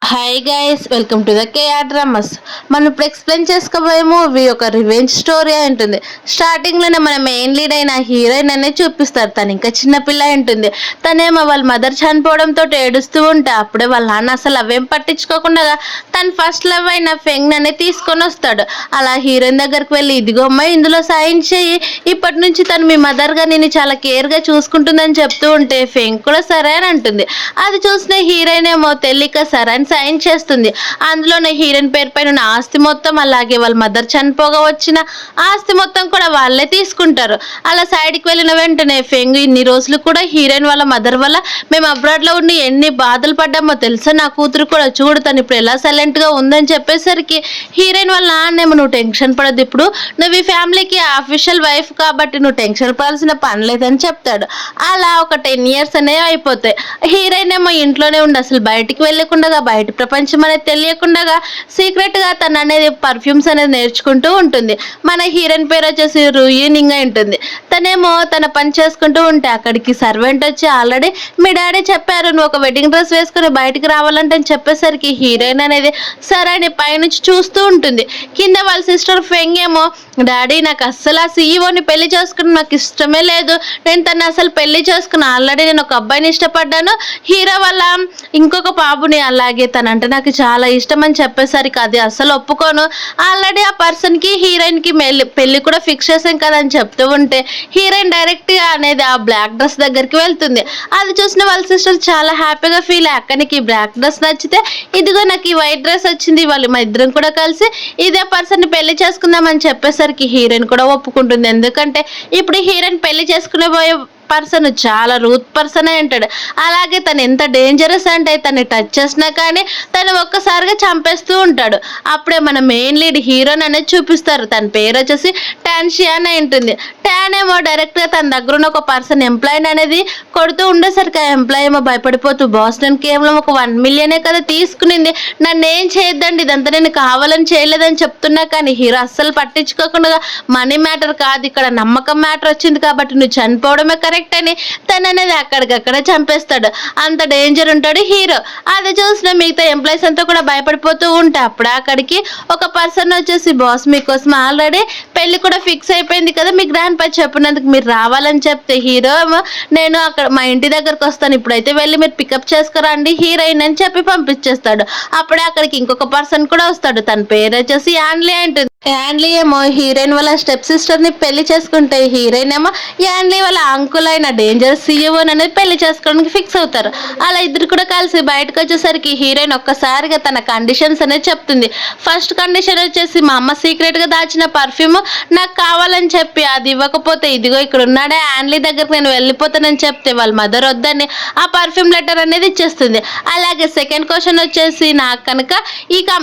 Hi guys, welcome to the KR dramas. మనం ఇప్పుడు explain చేసుకోబోయే మూవీ ఒక రివెంజ్ స్టోరీ అయి ఉంటుంది. స్టార్టింగ్లోనే మన మెయిన్ లీడ్ అయిన హీరోయిన్ అనేది చూపిస్తారు. తను ఇంకా చిన్నపిల్ల ఉంటుంది. తనేమో వాళ్ళ మదర్ చనిపోవడంతో ఏడుస్తూ ఉంటే అప్పుడే వాళ్ళ నాన్న అసలు అవేం పట్టించుకోకుండా తను ఫస్ట్ లవ్ అయిన ఫెంగ్ అనేది తీసుకొని వస్తాడు. అలా హీరోయిన్ దగ్గరికి వెళ్ళి, ఇదిగో అమ్మాయి, ఇందులో సైన్ చేయి, ఇప్పటి నుంచి తను మీ మదర్గా నేను చాలా కేర్గా చూసుకుంటుందని చెప్తూ ఉంటే ఫెంగ్ కూడా సరే అని అంటుంది. అది చూసిన హీరోయిన్ ఏమో తెలియక సరే అని సైన్ చేస్తుంది. అందులోనే హీరోయిన్ పేరు పైన ఉన్న ఆస్తి మొత్తం, అలాగే వాళ్ళ మదర్ చనిపోగా వచ్చిన ఆస్తి మొత్తం కూడా వాళ్ళే తీసుకుంటారు. అలా సైడ్కి వెళ్ళిన వెంటనే ఫెంగ్, ఇన్ని రోజులు కూడా హీరోయిన్ వాళ్ళ మదర్ వల్ల మేము అబ్రాడ్లో ఉండి ఎన్ని బాధలు పడ్డామో తెలుసా, నా కూతురు కూడా చూడు తను ఇప్పుడు ఎలా సైలెంట్గా ఉందని చెప్పేసరికి హీరోయిన్ వాళ్ళ నాన్నేమో, నువ్వు టెన్షన్ పడద్దు, ఇప్పుడు నువ్వు ఈ ఫ్యామిలీకి అఫీషియల్ వైఫ్ కాబట్టి నువ్వు టెన్షన్ పడాల్సిన పని లేదని చెప్తాడు. అలా ఒక 10 years అనేవి అయిపోతాయి. హీరోయిన్ ఏమో ఇంట్లోనే ఉండి అసలు బయటికి వెళ్ళకుండా, బయట ప్రపంచం అనేది తెలియకుండా సీక్రెట్గా తను అనేది పర్ఫ్యూమ్స్ అనేది నేర్చుకుంటూ ఉంటుంది. మన హీరోయిన్ పేరు వచ్చేసి రూయినింగ్ అయి ఉంటుంది. తనేమో తన పని చేసుకుంటూ ఉంటే అక్కడికి సర్వెంట్ వచ్చి, ఆల్రెడీ మీ డాడీ చెప్పారు నువ్వు ఒక వెడ్డింగ్ డ్రెస్ వేసుకుని బయటికి రావాలంటే అని చెప్పేసరికి హీరోయిన్ అనేది సరే అని పైనుంచి చూస్తూ ఉంటుంది. కింద వాళ్ళ సిస్టర్ ఫెంగ్ ఏమో, డాడీ నాకు అస్సలు ఆ సీఈఓని పెళ్లి చేసుకుని నాకు ఇష్టమే లేదు, నేను తను అసలు పెళ్లి చేసుకుని ఆల్రెడీ నేను ఒక అబ్బాయిని ఇష్టపడ్డాను, హీరో వల్ల ఇంకొక బాబుని, అలాగే తనంటే నాకు చాలా ఇష్టం అని చెప్పేసరికి అది అస్సలు ఒప్పుకోను, ఆల్రెడీ ఆ పర్సన్కి హీరోయిన్కి పెళ్లి కూడా ఫిక్స్ చేసాం కదా అని చెప్తూ ఉంటే హీరోయిన్ డైరెక్ట్గా అనేది ఆ బ్లాక్ డ్రెస్ దగ్గరికి వెళ్తుంది. అది చూసిన వాళ్ళ సిస్టర్ చాలా హ్యాపీగా ఫీల్ అయ్యి, అక్క నీకు ఈ బ్లాక్ డ్రెస్ నచ్చితే ఇదిగో నాకు ఈ వైట్ డ్రెస్ వచ్చింది, వాళ్ళు మా ఇద్దరం కూడా కలిసి ఇదే పర్సన్ని పెళ్లి చేసుకుందామని చెప్పేసరికి హీరోయిన్ కూడా ఒప్పుకుంటుంది. ఎందుకంటే ఇప్పుడు హీరోయిన్ పెళ్లి చేసుకునే పోయే పర్సన్ చాలా రూత్ పర్సన్ అయి ఉంటాడు. అలాగే తను ఎంత డేంజరస్ అంటే తను టచ్ చేసినా కానీ తను ఒక్కసారిగా చంపేస్తూ ఉంటాడు. అప్పుడే మన మెయిన్ లీడ్ హీరోని అనేది చూపిస్తారు. తన పేరు వచ్చేసి టాన్షియాన్ అయి ఉంటుంది. టాన్ ఏమో డైరెక్ట్గా తన దగ్గర ఉన్న ఒక పర్సన్ ఎంప్లాయీని అనేది కొడుతూ ఉండేసరికి ఆ ఎంప్లాయీ ఏమో భయపడిపోతూ, బాస్ నేను కేవలం ఒక 1 million కదా తీసుకునింది, నన్ను ఏం చేయొద్దండి, ఇదంతా నేను కావాలని చేయలేదని చెప్తున్నా కానీ హీరో అస్సలు పట్టించుకోకుండా మనీ మ్యాటర్ కాదు ఇక్కడ నమ్మకం మ్యాటర్ వచ్చింది కాబట్టి నువ్వు చనిపోవడమే కరెక్ట్ అని తను అనేది అక్కడికక్కడ చంపేస్తాడు. అంత డేంజర్ ఉంటాడు హీరో. అది చూసిన మిగతా ఎంప్లాయీస్ అంతా కూడా భయపడిపోతూ ఉంటే అప్పుడు అక్కడికి ఒక పర్సన్ వచ్చేసి, బాస్ మీకోసం ఆల్రెడీ పెళ్లి కూడా ఫిక్స్ అయిపోయింది కదా, మీ గ్రాండ్ పై చెప్పినందుకు మీరు రావాలని చెప్తే హీరో నేను అక్కడ మా ఇంటి దగ్గరకు వస్తాను, ఇప్పుడైతే వెళ్ళి మీరు పికప్ చేసుకురండి హీరోయిన్ అని చెప్పి పంపించేస్తాడు. అప్పుడే అక్కడికి ఇంకొక పర్సన్ కూడా వస్తాడు. తన పేరు వచ్చేసి యాన్లీ అంటుంది. యాన్లీ ఏమో హీరోయిన్ వాళ్ళ స్టెప్ సిస్టర్ని పెళ్లి చేసుకుంటే హీరోయిన్ ఏమో యాన్లీ వాళ్ళ అంకుల్ అయిన డేంజర్ సీఈఓ అనేది పెళ్లి చేసుకోవడానికి ఫిక్స్ అవుతారు. అలా ఇద్దరు కూడా కలిసి బయటకు వచ్చేసరికి హీరోయిన్ ఒక్కసారిగా తన కండిషన్స్ అనేది చెప్తుంది. ఫస్ట్ కండిషన్ వచ్చేసి, మా అమ్మ సీక్రెట్గా దాచిన పర్ఫ్యూమ్ నాకు కావాలని చెప్పి అది ఇవ్వకపోతే ఇదిగో ఇక్కడ ఉన్నాడే యాన్లీ దగ్గరకు నేను వెళ్ళిపోతానని చెప్తే వాళ్ళ మదర్ వద్దని ఆ పర్ఫ్యూమ్ లెటర్ అనేది ఇచ్చేస్తుంది. అలాగే సెకండ్ క్వశ్చన్ వచ్చేసి, నాకు కనుక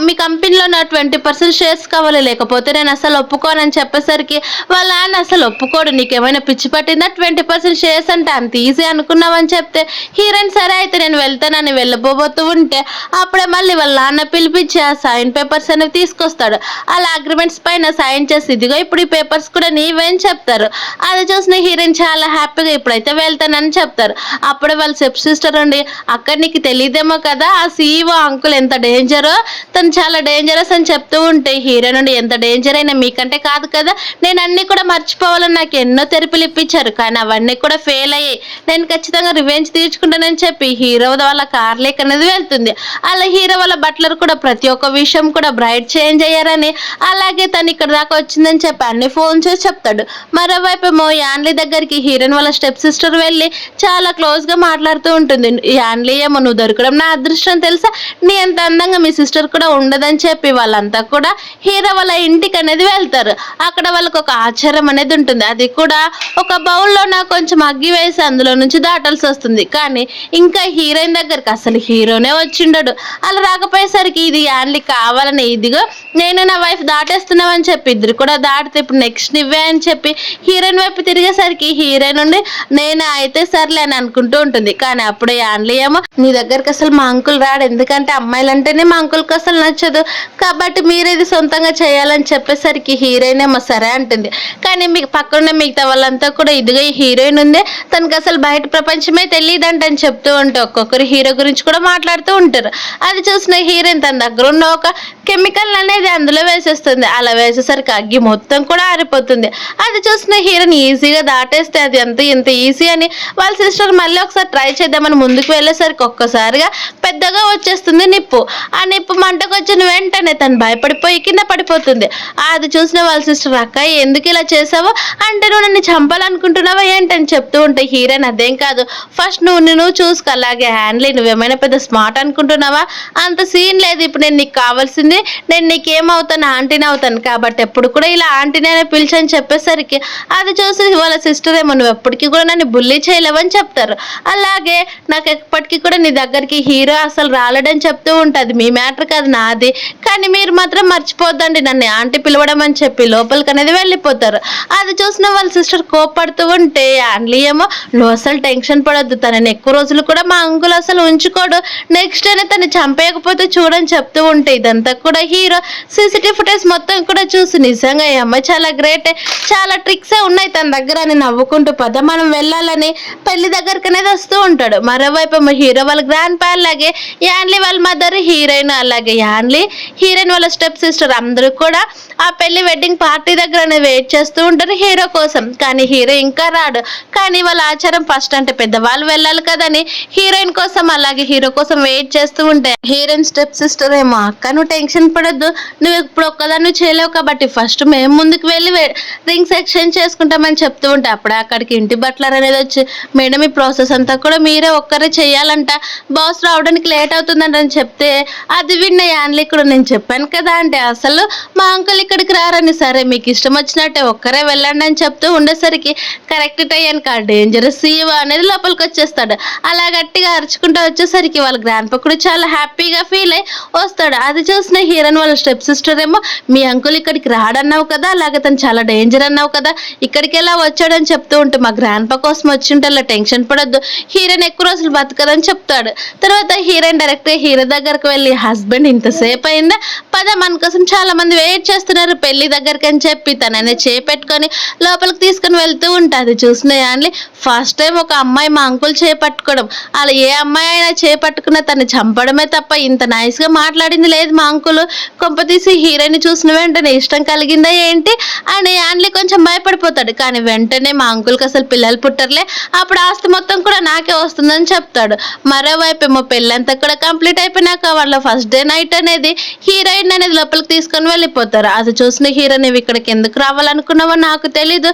మీ కంపెనీలో నా 20% షేర్స్ కావాలి, లేకపోతే నేను అసలు ఒప్పుకోనని చెప్పేసరికి వాళ్ళ నాన్న అసలు ఒప్పుకోడు, నీకేమైనా పిచ్చి పట్టిందా, 20% షేర్స్ అంటే అంత ఈజీ అనుకున్నావని చెప్తే హీరోయిన్ సరే అయితే నేను వెళ్తానని వెళ్ళబోతూ ఉంటే అప్పుడే మళ్ళీ వాళ్ళ నాన్న పిలిపించి ఆ సైన్ పేపర్స్ అనేవి తీసుకొస్తాడు. అలా అగ్రిమెంట్స్ పైన సైన్ చేసి ఇదిగో ఇప్పుడు ఈ పేపర్స్ కూడా నీవేం చెప్తారు. అది చూసిన హీరోయిన్ చాలా హ్యాపీగా ఇప్పుడైతే వెళ్తానని చెప్తారు. అప్పుడే వాళ్ళ స్టెప్ సిస్టర్ ఉండి, అక్కడ నీకు తెలియదేమో కదా ఆ సీఈఓ అంకుల్ ఎంత డేంజరో, తను చాలా డేంజరస్ అని చెప్తూ ఉంటే హీరోయిన్ నుండి, ఎంత డేంజర్ అయినా మీకంటే కాదు కదా, నేను అన్ని కూడా మర్చిపోవాలని నాకు ఎన్నో తెరపులు ఇప్పించారు కానీ అవన్నీ కూడా ఫెయిల్ అయ్యాయి, నేను ఖచ్చితంగా రివెంజ్ తీర్చుకుంటానని చెప్పి హీరో వాళ్ళ కార్ లేక్ అనేది వెళ్తుంది. అలా హీరో వాళ్ళ బట్లర్ కూడా ప్రతి ఒక్క విషయం కూడా బ్రైట్ చేంజ్ అయ్యారని, అలాగే తను ఇక్కడ దాకా వచ్చిందని చెప్పి అన్ని ఫోన్ చేసి చెప్తాడు. మరోవైపు ఏమో యాన్లీ దగ్గరికి హీరోయిన్ వాళ్ళ స్టెప్ సిస్టర్ వెళ్ళి చాలా క్లోజ్ గా మాట్లాడుతూ ఉంటుంది. యాన్లీ ఏమో, నువ్వు దొరకడం నా అదృష్టం తెలుసా, నీ అంత అందంగా మీ సిస్టర్ కూడా ఉండదని చెప్పి వాళ్ళంతా కూడా హీరో వాళ్ళ ఇంటికి అనేది వెళ్తారు. అక్కడ వాళ్ళకి ఒక ఆచారం అనేది ఉంటుంది. అది కూడా ఒక బౌల్లో నాకు కొంచెం అగ్గి వేసి అందులో నుంచి దాటాల్సి వస్తుంది. కానీ ఇంకా హీరోయిన్ దగ్గరికి అసలు హీరోనే వచ్చిండడు. అలా రాకపోయేసరికి ఇది యాన్లీ కావాలని, ఇదిగో నేను నా వైఫ్ దాటేస్తున్నామని చెప్పి ఇద్దరు కూడా దాటితే ఇప్పుడు నెక్స్ట్ నువ్వే అని చెప్పి హీరోయిన్ వైపు తిరిగేసరికి హీరోయిన్ నుండి నేను అయితే సర్లే అని అనుకుంటూ ఉంటుంది. కానీ అప్పుడే యాన్లీ ఏమో, నీ దగ్గరికి అసలు మా అంకుల్ రాడు, ఎందుకంటే అమ్మాయిలు అంటేనే మా అంకుల్కి అసలు నచ్చదు, కాబట్టి మీరేది సొంతంగా చేయాలని చెప్పేసరికి హీరోయిన్ ఏమో సరే అంటుంది. కానీ మీకు పక్కన మిగతా వాళ్ళంతా కూడా ఇదిగో ఈ హీరోయిన్ ఉంది, తనకు అసలు బయట ప్రపంచమే తెలియదంట అని చెప్తూ ఉంటే ఒక్కొక్కరు హీరో గురించి కూడా మాట్లాడుతూ ఉంటారు. అది చూసిన హీరోయిన్ తన దగ్గర ఉన్న ఒక కెమికల్ అనేది అందులో వేసేస్తుంది. అలా వేసేసరికి అగ్గి మొత్తం కూడా ఆరిపోతుంది. అది చూసిన హీరోయిన్ ఈజీగా దాటేస్తే అది ఇంత ఈజీ అని వాళ్ళ సిస్టర్ మళ్ళీ ఒకసారి ట్రై చేద్దామని ముందుకు వెళ్ళేసరికి ఒక్కసారిగా పెద్దగా వచ్చేస్తుంది నిప్పు. ఆ నిప్పు మంటకు వచ్చిన వెంటనే తను భయపడిపోయి కింద పడిపోతుంది. అది చూసిన వాళ్ళ సిస్టర్, అక్క ఎందుకు ఇలా చేసావు అంటే, నువ్వు నన్ను చంపాలనుకుంటున్నావా ఏంటని చెప్తూ ఉంటే హీరోయిన్, అదేం కాదు, ఫస్ట్ నువ్వు చూసుకో, అలాగే హ్యాండ్లీ నువ్వేమైనా పెద్ద స్మార్ట్ అనుకుంటున్నావా, అంత సీన్ లేదు, ఇప్పుడు నేను నీకు కావాల్సింది, నేను నీకేమవుతాను, ఆంటీని అవుతాను, కాబట్టి ఎప్పుడు కూడా ఇలా ఆంటీని అనే పిలిచని చెప్పేసరికి అది చూసి వాళ్ళ సిస్టర్ ఏమో, నువ్వు ఎప్పటికీ కూడా నన్ను బుల్లీ చేయలేవని చెప్తారు. అలాగే నాకు ఎప్పటికీ కూడా నీ దగ్గరికి హీరో అసలు రాలేడని చెప్తూ ఉంటుంది. మీ మ్యాటర్ కాదు నాది, కానీ మీరు మాత్రం మర్చిపోద్దండి నన్ను ఆంటీ పిలవడం అని చెప్పి లోపలికి అనేది వెళ్ళిపోతారు. అది చూసిన వాళ్ళ సిస్టర్ కోపడుతూ ఉంటే ఆంటీ ఏమో, నువ్వు అసలు టెన్షన్ పడొద్దు, తనని ఎక్కువ రోజులు కూడా మా అంకుల్ అసలు ఉంచుకోడు, నెక్స్ట్ అయినా తను చంపేయకపోతే చూడని చెప్తూ ఉంటే ఇదంతా కూడా హీరో సీసీటీవీ ఫుటేజ్ మొత్తం కూడా చూసి, నిజంగా ఈ అమ్మాయి చాలా గ్రేట్, చాలా ట్రిక్సే ఉన్నాయి తన దగ్గర అని నవ్వుకుంటూ పద మనం వెళ్ళాలని పెళ్లి దగ్గరికి అనేది వస్తూ ఉంటాడు. మరోవైపు హీరో వాళ్ళ గ్రాండ్ పా అలాగే యాన్లీ వాళ్ళ మదర్, హీరోయిన్ అలాగే యాన్లీ, హీరోయిన్ వాళ్ళ స్టెప్ సిస్టర్ అందరూ కూడా ఆ పెళ్లి వెడ్డింగ్ పార్టీ దగ్గర వెయిట్ చేస్తూ ఉంటారు హీరో కోసం. కానీ హీరో ఇంకా రాడు. కానీ వాళ్ళ ఆచారం ఫస్ట్ అంటే పెద్దవాళ్ళు వెళ్ళాలి కదని హీరోయిన్ కోసం అలాగే హీరో కోసం వెయిట్ చేస్తూ ఉంటే హీరోయిన్ స్టెప్ సిస్టర్ ఏమో, అక్క నువ్వు టెన్షన్ పడొద్దు, నువ్వు ఇప్పుడు ఒక్కదాన్ని చేయలేవు కాబట్టి ఫస్ట్ మేము ముందుకు వెళ్ళి రింగ్స్ ఎక్స్చేంజ్ చేసుకుంటామని చెప్తూ ఉంటే అప్పుడే అక్కడికి ఇంటి బట్లర్ అనేది వచ్చి, మేడం ఈ ప్రాసెస్ అంతా కూడా మీరే ఒక్కరే చేయాలంట, బాస్ రావడానికి లేట్ అవుతుందంట అని చెప్తే అది విన్న యాన్లీ కూడా, నేను చెప్పాను కదా అంటే అసలు మా అంకుల్ ఇక్కడికి రారని, సరే మీకు ఇష్టం వచ్చినట్టే ఒక్కరే వెళ్ళండి అని చెప్తూ ఉండేసరికి కరెక్ట్ టైంకి ఆ డేంజరస్ సీఈఓ అనేది లోపలికి వచ్చేస్తాడు. అలా గట్టిగా అరుచుకుంటూ వచ్చేసరికి వాళ్ళ గ్రాండ్ పా కూడా చాలా హ్యాపీగా ఫీల్ అయ్యి వస్తాడు. అది చూసిన హీరోయిన్ వాళ్ళ స్టెప్ సిస్టర్ ఏమో, మీ అంకుల్ ఇక్కడికి రాడన్నావు కదా, అలాగే తను చాలా డేంజర్ అన్నావు కదా, ఇక్కడికి ఎలా వచ్చాడని చెప్తూ ఉంటే మా గ్రాండ్ పా కోసం వచ్చింటే అలా టెన్షన్ పడొద్దు, హీరోయిన్ ఎక్కువ రోజులు బతకదని చెప్తాడు. తర్వాత హీరోయిన్ డైరెక్ట్గా హీరో దగ్గరకు వెళ్ళి, హస్బెండ్ ఇంతసేపు అయిందా, పద మన కోసం చాలా మంది వెయిట్ చేస్తున్నారు పెళ్లి దగ్గరికి అని చెప్పి తననే చేపెట్టుకొని లోపలికి తీసుకొని వెళ్తూ ఉంటుంది. చూసిన యాన్లీ, ఫస్ట్ టైం ఒక అమ్మాయి మా అంకుల్ చేపట్టుకోవడం, అలా ఏ అమ్మాయి అయినా చేపట్టుకున్నా తను చంపడమే తప్ప ఇంత నైస్గా మాట్లాడింది లేదు మా అంకుల్, కొంపతీసి హీరోయిన్ చూసిన వెంటనే ఇష్టం కలిగిందా ఏంటి అని యాన్లీ కొంచెం భయపడిపోతాడు. కానీ వెంటనే మా అంకుల్కి అసలు పిల్లలు పుట్టర్లే, అప్పుడు ఆస్తి మొత్తం కూడా నాకే వస్తుందని చెప్తాడు. మరోవైపు ఏమో పెళ్ళంతా కూడా కంప్లీట్ అయిపోయినాక వాళ్ళ ఫస్ట్ డే నైట్ అనేది హీరోయిన్ అనేది లోపలికి తీసుకొని వెళ్ళిపోతారు. అది చూసిన హీరో, నువ్వు ఇక్కడికి ఎందుకు రావాలనుకున్నావో నాకు తెలీదు,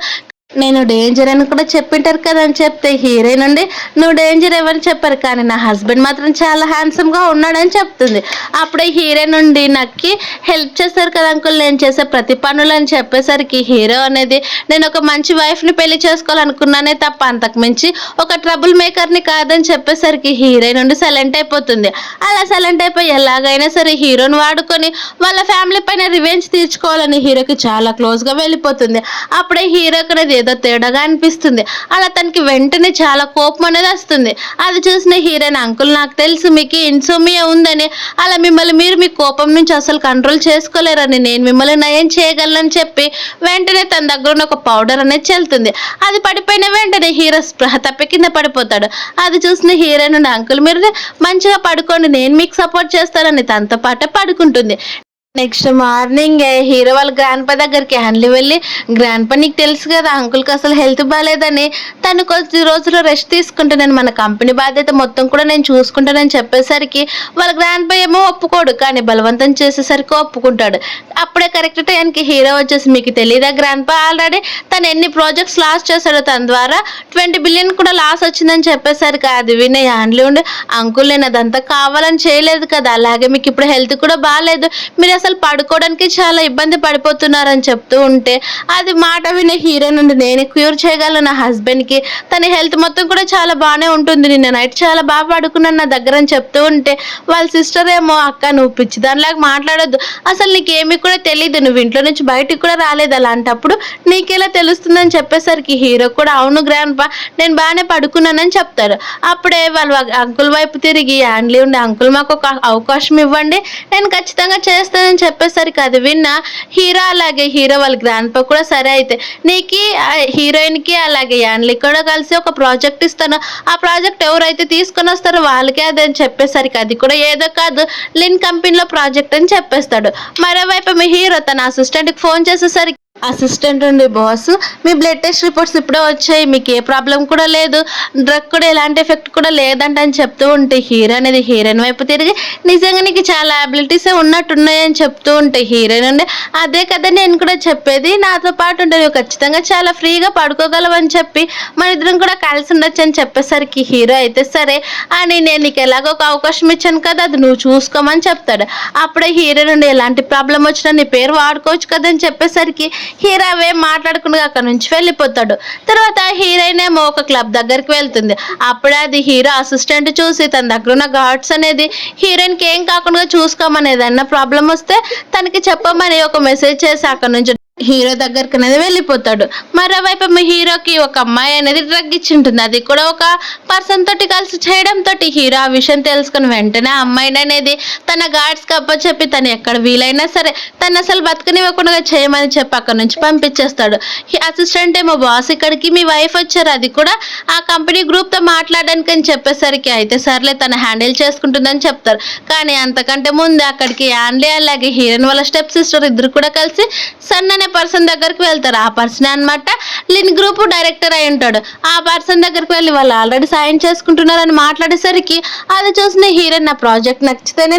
నేను డేంజర్ అని కూడా చెప్పింటారు కదా అని చెప్తే హీరోయిన్ నుండి, నువ్వు డేంజర్ ఎవరు చెప్పారు, కానీ నా హస్బెండ్ మాత్రం చాలా హ్యాండ్సమ్గా ఉన్నాడని చెప్తుంది. అప్పుడే హీరోయిన్ నుండి నక్కి హెల్ప్ చేస్తారు కదా అంకుల్ నేను చేసే ప్రతి పనులు అని చెప్పేసరికి హీరో అనేది, నేను ఒక మంచి వైఫ్ని పెళ్లి చేసుకోవాలనుకున్నానే తప్ప అంతకుమించి ఒక ట్రబుల్ మేకర్ని కాదని చెప్పేసరికి హీరోయిన్ నుండి సైలెంట్ అయిపోతుంది. అలా సైలెంట్ అయిపోయి ఎలాగైనా సరే హీరోని వాడుకొని వాళ్ళ ఫ్యామిలీ పైన రివెంజ్ తీర్చుకోవాలని హీరోకి చాలా క్లోజ్గా వెళ్ళిపోతుంది. అప్పుడే హీరోకి అనేది ఏదో తేడాగా అనిపిస్తుంది. అలా తనకి వెంటనే చాలా కోపం అనేది వస్తుంది. అది చూసిన హీరోయిన్, అంకుల్ నాకు తెలుసు మీకు ఇన్సోమియా ఉందని, అలా మిమ్మల్ని మీరు మీ కోపం నుంచి అసలు కంట్రోల్ చేసుకోలేరని, నేను మిమ్మల్ని నయం చేయగలనని చెప్పి వెంటనే తన దగ్గర ఉన్న ఒక పౌడర్ అనేది చెల్లుతుంది. అది పడిపోయిన వెంటనే హీరో స్పృహ తప్పి కింద పడిపోతాడు. అది చూసిన హీరోయిన్, అంకుల్ మీరు మంచిగా పడుకోండి, నేను మీకు సపోర్ట్ చేస్తానని తనతో పాటే పడుకుంటుంది. నెక్స్ట్ మార్నింగ్ హీరో వాళ్ళ గ్రాండ్ పా దగ్గరికి హ్యాండ్లీ వెళ్ళి, గ్రాండ్ పా నీకు తెలుసు కదా అంకుల్కి అసలు హెల్త్ బాగాలేదని, తను కొద్ది రోజులు రెస్ట్ తీసుకుంటానని, మన కంపెనీ బాధ్యత మొత్తం కూడా నేను చూసుకుంటానని చెప్పేసరికి వాళ్ళ గ్రాండ్ పా ఏమో ఒప్పుకోడు, కానీ బలవంతం చేసేసరికి ఒప్పుకుంటాడు. అప్పుడే కరెక్ట్ టైంకి హీరో వచ్చేసి, మీకు తెలియదా గ్రాండ్ పా ఆల్రెడీ తను ఎన్ని ప్రాజెక్ట్స్ లాస్ చేశాడో, తన ద్వారా 20 బిలియన్ కూడా లాస్ వచ్చిందని చెప్పేసరికి అది వినే హ్యాండ్లీ ఉండి, అంకుల్ నేను అదంతా కావాలని చేయలేదు కదా, అలాగే మీకు ఇప్పుడు హెల్త్ కూడా బాగాలేదు, మీరు అసలు పడుకోవడానికి చాలా ఇబ్బంది పడిపోతున్నారని చెప్తూ ఉంటే అది మాట వినే హీరో నుండి, నేను క్యూర్ చేయగలను నా హస్బెండ్కి, తన హెల్త్ మొత్తం కూడా చాలా బాగానే ఉంటుంది, నిన్న నైట్ చాలా బాగా పడుకున్నాను నా దగ్గర అని చెప్తూ ఉంటే వాళ్ళ సిస్టర్ ఏమో, అక్క నువ్వు పిచ్చిదానిలాగా మాట్లాడొద్దు, అసలు నీకేమీ కూడా తెలియదు, నువ్వు ఇంట్లో నుంచి బయటికి కూడా రాలేదు, అలాంటప్పుడు నీకెలా తెలుస్తుందని చెప్పేసరికి హీరో కూడా, అవును గ్రాండ్ పా నేను బాగానే పడుకున్నానని చెప్తారు. అప్పుడే వాళ్ళ అంకుల్ వైపు తిరిగి హ్యాండ్లీ ఉండి, అంకుల్ మాకు ఒక అవకాశం ఇవ్వండి, నేను ఖచ్చితంగా చేస్తాను చేస్తానని చెప్పేసరికి అది విన్న హీరో అలాగే హీరో వాళ్ళ గ్రాండ్ పా కూడా సరే అయితే నీకు హీరోయిన్కి అలాగే యాన్లీ కూడా కలిసి ఒక ప్రాజెక్ట్ ఇస్తాను, ఆ ప్రాజెక్ట్ ఎవరైతే తీసుకొని వస్తారో వాళ్ళకే అదని చెప్పేసరికి అది కూడా ఏదో కాదు లిన్ కంపెనీలో ప్రాజెక్ట్ అని చెప్పేస్తాడు. మరోవైపు మీ హీరో తన అసిస్టెంట్కి ఫోన్ చేసేసరికి అసిస్టెంట్ ఉండి బాస్ మీ బ్లడ్ టెస్ట్ రిపోర్ట్స్ ఇప్పుడే వచ్చాయి, మీకు ఏ ప్రాబ్లం కూడా లేదు, డ్రగ్ కూడా ఎలాంటి ఎఫెక్ట్ కూడా లేదంట అని చెప్తూ ఉంటే హీరో అనేది హీరోయిన్ వైపు తిరిగి నిజంగా నీకు చాలా అబిలిటీస్ ఉన్నట్టున్నాయని చెప్తూ ఉంటే హీరోయిన్ ఉండి అదే కదా నేను కూడా చెప్పేది, నాతో పాటు ఉంటే నువ్వు ఖచ్చితంగా చాలా ఫ్రీగా పడుకోగలవని చెప్పి మన ఇద్దరం కూడా కలిసి ఉండొచ్చు అని చెప్పేసరికి హీరో అయితే సరే అని నేను నీకు ఎలాగో ఒక అవకాశం ఇచ్చాను కదా అది నువ్వు చూసుకోమని చెప్తాడు. అప్పుడే హీరో నుండి ఎలాంటి ప్రాబ్లం వచ్చినా నీ పేరు వాడుకోవచ్చు కదా అని చెప్పేసరికి హీరో అవే మాట్లాడుకుని అక్కడ నుంచి వెళ్ళిపోతాడు. తర్వాత హీరోయిన్ ఏమో ఒక క్లబ్ దగ్గరికి వెళ్తుంది. అప్పుడే అది హీరో అసిస్టెంట్ చూసి తన దగ్గర ఉన్న గార్డ్స్ అనేది హీరోయిన్కి ఏం కాకుండా చూసుకోమని ఏదన్నా ప్రాబ్లం వస్తే తనకి చెప్పమని ఒక మెసేజ్ చేసి అక్కడ నుంచి హీరో దగ్గరికి అనేది వెళ్ళిపోతాడు. మరోవైపు మీ హీరోకి ఒక అమ్మాయి అనేది డ్రగ్ ఇచ్చి ఉంటుంది, అది కూడా ఒక పర్సన్ తోటి కలిసి చేయడంతో హీరో ఆ విషయం తెలుసుకుని వెంటనే ఆ అమ్మాయిని అనేది తన గార్డ్స్కి అప్పచెప్పి తను ఎక్కడ వీలైనా సరే తను అసలు బతకనివ్వకుండా చేయమని చెప్పి అక్కడ నుంచి పంపించేస్తాడు. అసిస్టెంట్ ఏమో బాస్ ఇక్కడికి మీ వైఫ్ వచ్చారు, అది కూడా ఆ కంపెనీ గ్రూప్తో మాట్లాడడానికి అని చెప్పేసరికి అయితే సర్లే తను హ్యాండిల్ చేసుకుంటుందని చెప్తారు. కానీ అంతకంటే ముందు అక్కడికి యాన్లీ అలాగే హీరోయిన్ వాళ్ళ స్టెప్ సిస్టర్ ఇద్దరు కూడా కలిసి సన్ అనే పర్సన్ దగ్గరికి వెళ్తారు. ఆ పర్సన్ అనమాట లిన్ గ్రూప్ డైరెక్టర్ అయి ఉంటాడు. ఆ పర్సన్ దగ్గరికి వెళ్ళి వాళ్ళు ఆల్రెడీ సాయం చేసుకుంటున్నారని మాట్లాడేసరికి అది చూసిన హీరోయిన్ నా ప్రాజెక్ట్ నచ్చితేనే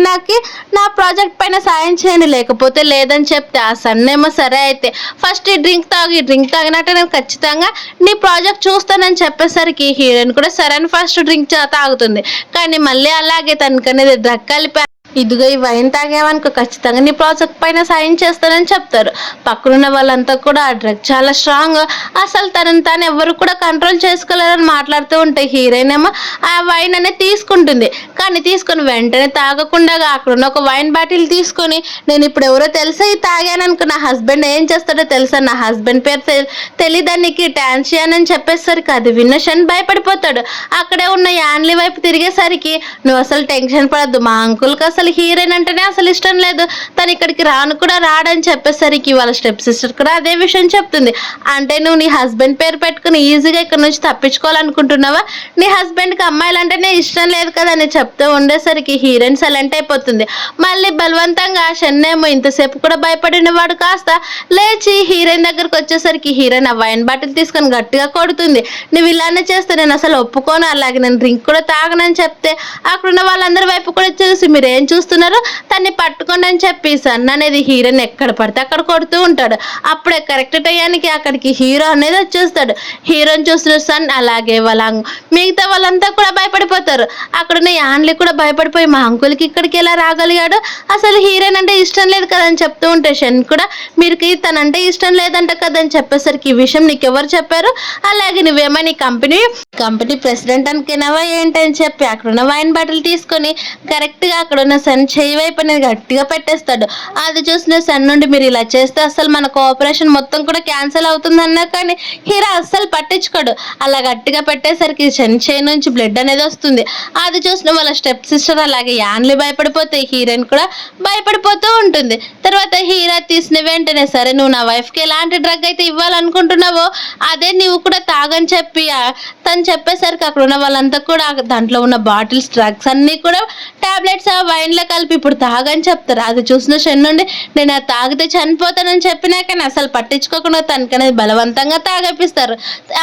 నా ప్రాజెక్ట్ పైన సాయం చేయండి లేకపోతే లేదని చెప్తే ఆ సన్ ఏమో సరే అయితే ఫస్ట్ ఈ డ్రింక్ తాగినట్టు నేను ఖచ్చితంగా నీ ప్రాజెక్ట్ చూస్తానని చెప్పేసరికి హీరోయిన్ కూడా సరే అని ఫస్ట్ డ్రింక్ తాగుతుంది. కానీ మళ్ళీ అలాగే తనకనేది డ్రగ్ కలిపి ఇదిగో ఈ వైన్ తాగామనుకో ఖచ్చితంగా నీ ప్రాజెక్ట్ పైన సాయం చేస్తానని చెప్తారు. పక్కనున్న వాళ్ళంతా కూడా ఆ డ్రగ్ చాలా స్ట్రాంగ్, అసలు తనని తాను ఎవరు కూడా కంట్రోల్ చేసుకోలేరని మాట్లాడుతూ ఉంటే హీరోయిన్ ఏమో ఆ వైన్ అనేది తీసుకుంటుంది. కానీ తీసుకొని వెంటనే తాగకుండా అక్కడున్న ఒక వైన్ బాటిల్ తీసుకొని నేను ఇప్పుడు ఎవరో తెలుసా ఇది తాగాను అనుకో నా హస్బెండ్ ఏం చేస్తాడో తెలుసా, నా హస్బెండ్ పేరు తెలియదానికి టాన్షియాన్ అని చెప్పేసరికి అది విన్న షన్ భయపడిపోతాడు. అక్కడే ఉన్న యాన్లీ వైపు తిరిగేసరికి నువ్వు అసలు టెన్షన్ పడద్దు, మా అంకుల్కి అసలు హీరోయిన్ అంటేనే అసలు ఇష్టం లేదు, తను ఇక్కడికి కూడా రాడని చెప్పేసరికి వాళ్ళ స్టెప్ సిస్టర్ కూడా అదే విషయం చెప్తుంది. అంటే నువ్వు నీ హస్బెండ్ పేరు పెట్టుకుని ఈజీగా ఇక్కడ నుంచి తప్పించుకోవాలనుకుంటున్నావా, నీ హస్బెండ్కి అమ్మాయిలు అంటేనే ఇష్టం లేదు కదా అని చెప్తూ ఉండేసరికి హీరోయిన్ సైలెంట్ అయిపోతుంది. మళ్ళీ బలవంతంగా షన్నేమో ఇంతసేపు కూడా భయపడిన వాడు కాస్త లేచి హీరోయిన్ దగ్గరకు వచ్చేసరికి హీరోయిన్ ఆ వైన్ బాటిల్ తీసుకొని గట్టిగా కొడుతుంది. నువ్వు ఇలానే చేస్తే నేను అసలు ఒప్పుకోను, అలాగే నేను డ్రింక్ కూడా తాగనని చెప్తే అక్కడున్న వాళ్ళందరి వైపు కూడా చూసి మీరేం చూస్తున్నారు తన్ని పట్టుకోండి అని చెప్పి సన్ అనేది హీరోని ఎక్కడ పడితే అక్కడ కొడుతూ ఉంటాడు. అప్పుడే కరెక్ట్ టయానికి అక్కడికి హీరో అనేది వచ్చేస్తాడు. హీరోని చూసిన సన్ అలాగే వాళ్ళ మిగతా వాళ్ళంతా కూడా భయపడిపోతారు. అక్కడున్న యాన్లీ కూడా భయపడిపోయి మా అంకుల్కి ఇక్కడికి ఎలా రాగలిగాడు, అసలు హీరోయిన్ అంటే ఇష్టం లేదు కదా అని చెప్తూ ఉంటే షన్ కూడా మీరుకి తనంటే ఇష్టం లేదంట కదా అని చెప్పేసరికి ఈ విషయం నీకెవరు చెప్పారు, అలాగే నువ్వేమో నీ కంపెనీ ప్రెసిడెంట్ అనుకున్నావా ఏంటని చెప్పి అక్కడున్న వైన్ బాటిల్ తీసుకొని కరెక్ట్గా అక్కడున్న సన్ చేయి వైపు అనేది గట్టిగా పెట్టేస్తాడు. అది చూసిన సన్ నుండి మీరు ఇలా చేస్తే అసలు మన కోఆపరేషన్ మొత్తం కూడా క్యాన్సిల్ అవుతుంది అన్నా కానీ హీరో అస్సలు పట్టించుకోడు. అలా గట్టిగా పెట్టేసరికి సన్ చేయి నుంచి బ్లడ్ అనేది వస్తుంది. అది చూసిన వాళ్ళ స్టెప్ సిస్టర్ అలాగే యాన్లీ భయపడిపోతే హీరోయిన్ కూడా భయపడిపోతూ ఉంటుంది. తర్వాత హీరో తీసిన వెంటనే సరే నువ్వు నా వైఫ్కి ఎలాంటి డ్రగ్ అయితే ఇవ్వాలనుకుంటున్నావో అదే నువ్వు కూడా తాగని చెప్పి తను చెప్పేసరికి అక్కడ ఉన్న వాళ్ళంతా కూడా దాంట్లో ఉన్న బాటిల్స్ డ్రగ్స్ అన్నీ కూడా టాబ్లెట్స్ వైన్లో కలిపి ఇప్పుడు తాగని చెప్తారు. అది చూసిన షన్ నుండి నేను అది తాగితే చనిపోతానని చెప్పినా కానీ అసలు పట్టించుకోకుండా తనకనేది బలవంతంగా తాగిపిస్తారు.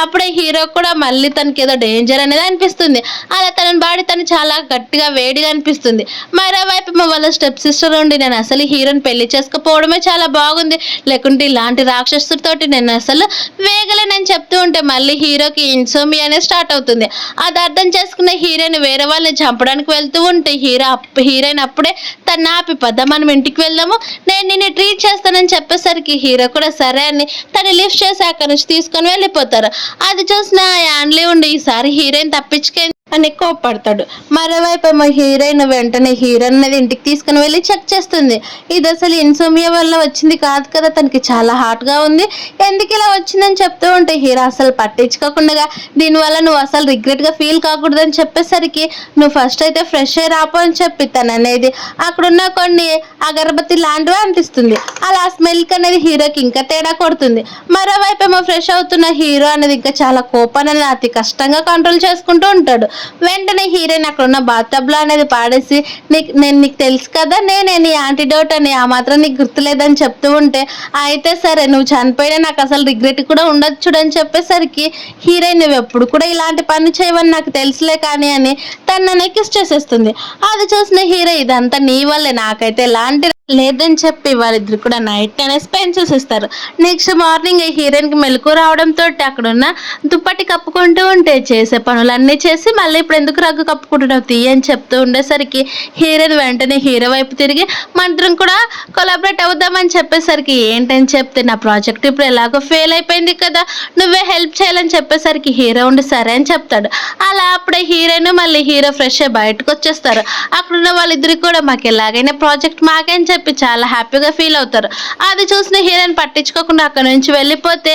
అప్పుడే హీరో కూడా మళ్ళీ తనకి ఏదో డేంజర్ అనేది అనిపిస్తుంది. అలా తన బాడీ తను చాలా గట్టిగా వేడిగా అనిపిస్తుంది. మరోవైపు మా వాళ్ళ స్టెప్ సిస్టర్ ఉండి నేను అసలు హీరోని పెళ్లి చేసుకోకపోవడమే చాలా బాగుంది, లేకుంటే ఇలాంటి రాక్షసుడితోటి నేను అసలు వేగలేనని చెప్తూ ఉంటే మళ్ళీ హీరోకి ఇన్సోమియా అనేది స్టార్ట్ అవుతుంది. అది అర్థం చేసుకున్న హీరోని వేరే వాళ్ళని చంపడానికి వెళ్తూ ఉంటే హీరోయిన్ అప్పుడే తను ఆపి పద మనం ఇంటికి వెళ్దాము, నేను నిన్ను ట్రీట్ చేస్తానని చెప్పేసరికి హీరో కూడా సరే అని తను లిఫ్ట్ చేసి అక్కడి నుంచి తీసుకొని వెళ్ళిపోతారు. అది చూసిన యాన్లీ ఉండి ఈసారి హీరోయిన్ తప్పించుకే అని కోప్పడతాడు. మరోవైపు ఏమో హీరోయిన్ వెంటనే హీరోయిన్ అనేది ఇంటికి తీసుకుని వెళ్ళి చెక్ చేస్తుంది. ఇది అసలు ఇన్సోమియా వల్ల వచ్చింది కాదు కదా, తనకి చాలా హాట్గా ఉంది, ఎందుకు ఇలా వచ్చిందని చెప్తూ ఉంటే హీరో అసలు పట్టించుకోకుండా దీనివల్ల నువ్వు అసలు రిగ్రెట్గా ఫీల్ కాకూడదని చెప్పేసరికి నువ్వు ఫస్ట్ అయితే ఫ్రెష్ అయ్యి రాపో అని చెప్పి తను అనేది అక్కడున్న కొన్ని అగరబత్తి లాంటివి అనిపిస్తుంది. అలా స్మెల్క్ అనేది హీరోకి ఇంకా తేడా కొడుతుంది. మరోవైపు ఏమో ఫ్రెష్ అవుతున్న హీరో అనేది ఇంకా చాలా కోపాన్ని అతి కష్టంగా కంట్రోల్ చేసుకుంటూ ఉంటాడు. వెంటనే హీరోయిన్ అక్కడ ఉన్న బాత్టబ్లో అనేది పాడేసి నీకు తెలుసు కదా నేనే నీ యాంటీడోట్ అని, ఆ మాత్రం నీకు గుర్తులేదని చెప్తూ ఉంటే అయితే సరే నువ్వు చనిపోయినా నాకు అసలు రిగ్రెట్ కూడా ఉండదు చూడని చెప్పేసరికి హీరోయిన్ నువ్వు ఎప్పుడు కూడా ఇలాంటి పని చేయవని నాకు తెలుసులే కానీ అని తననే కిస్ చేసేస్తుంది. అది చూసిన హీరో ఇదంతా నీ వల్లే, నాకైతే ఎలాంటి లేదని చెప్పి వాళ్ళిద్దరు కూడా నైట్ అనేది స్పెండ్ చేసేస్తారు. నెక్స్ట్ మార్నింగ్ హీరోయిన్కి మెలకు రావడంతో అక్కడ ఉన్న దుప్పటి కప్పుకుంటూ ఉంటే చేసే పనులన్నీ చేసి మళ్ళీ ఇప్పుడు ఎందుకు రగ్గు కప్పుకుంటున్నావు తీయని చెప్తూ ఉండేసరికి హీరోయిన్ వెంటనే హీరో వైపు తిరిగి మంత్రం కూడా కొలాబరేట్ అవుదామని చెప్పేసరికి ఏంటని చెప్తే నా ప్రాజెక్ట్ ఇప్పుడు ఎలాగో ఫెయిల్ అయిపోయింది కదా, నువ్వే హెల్ప్ చేయాలని చెప్పేసరికి హీరో ఉండి సరే అని చెప్తాడు. అలా అప్పుడే హీరోయిన్ మళ్ళీ హీరో ఫ్రెష్ అయ్యి బయటకు వచ్చేస్తారు. అక్కడున్న వాళ్ళిద్దరికి కూడా మాకు ఎలాగైనా ప్రాజెక్ట్ మాకేం చెప్పి చాలా హ్యాపీగా ఫీల్ అవుతారు. అది చూసిన హీరోయిన్ పట్టించుకోకుండా అక్కడ నుంచి వెళ్ళిపోతే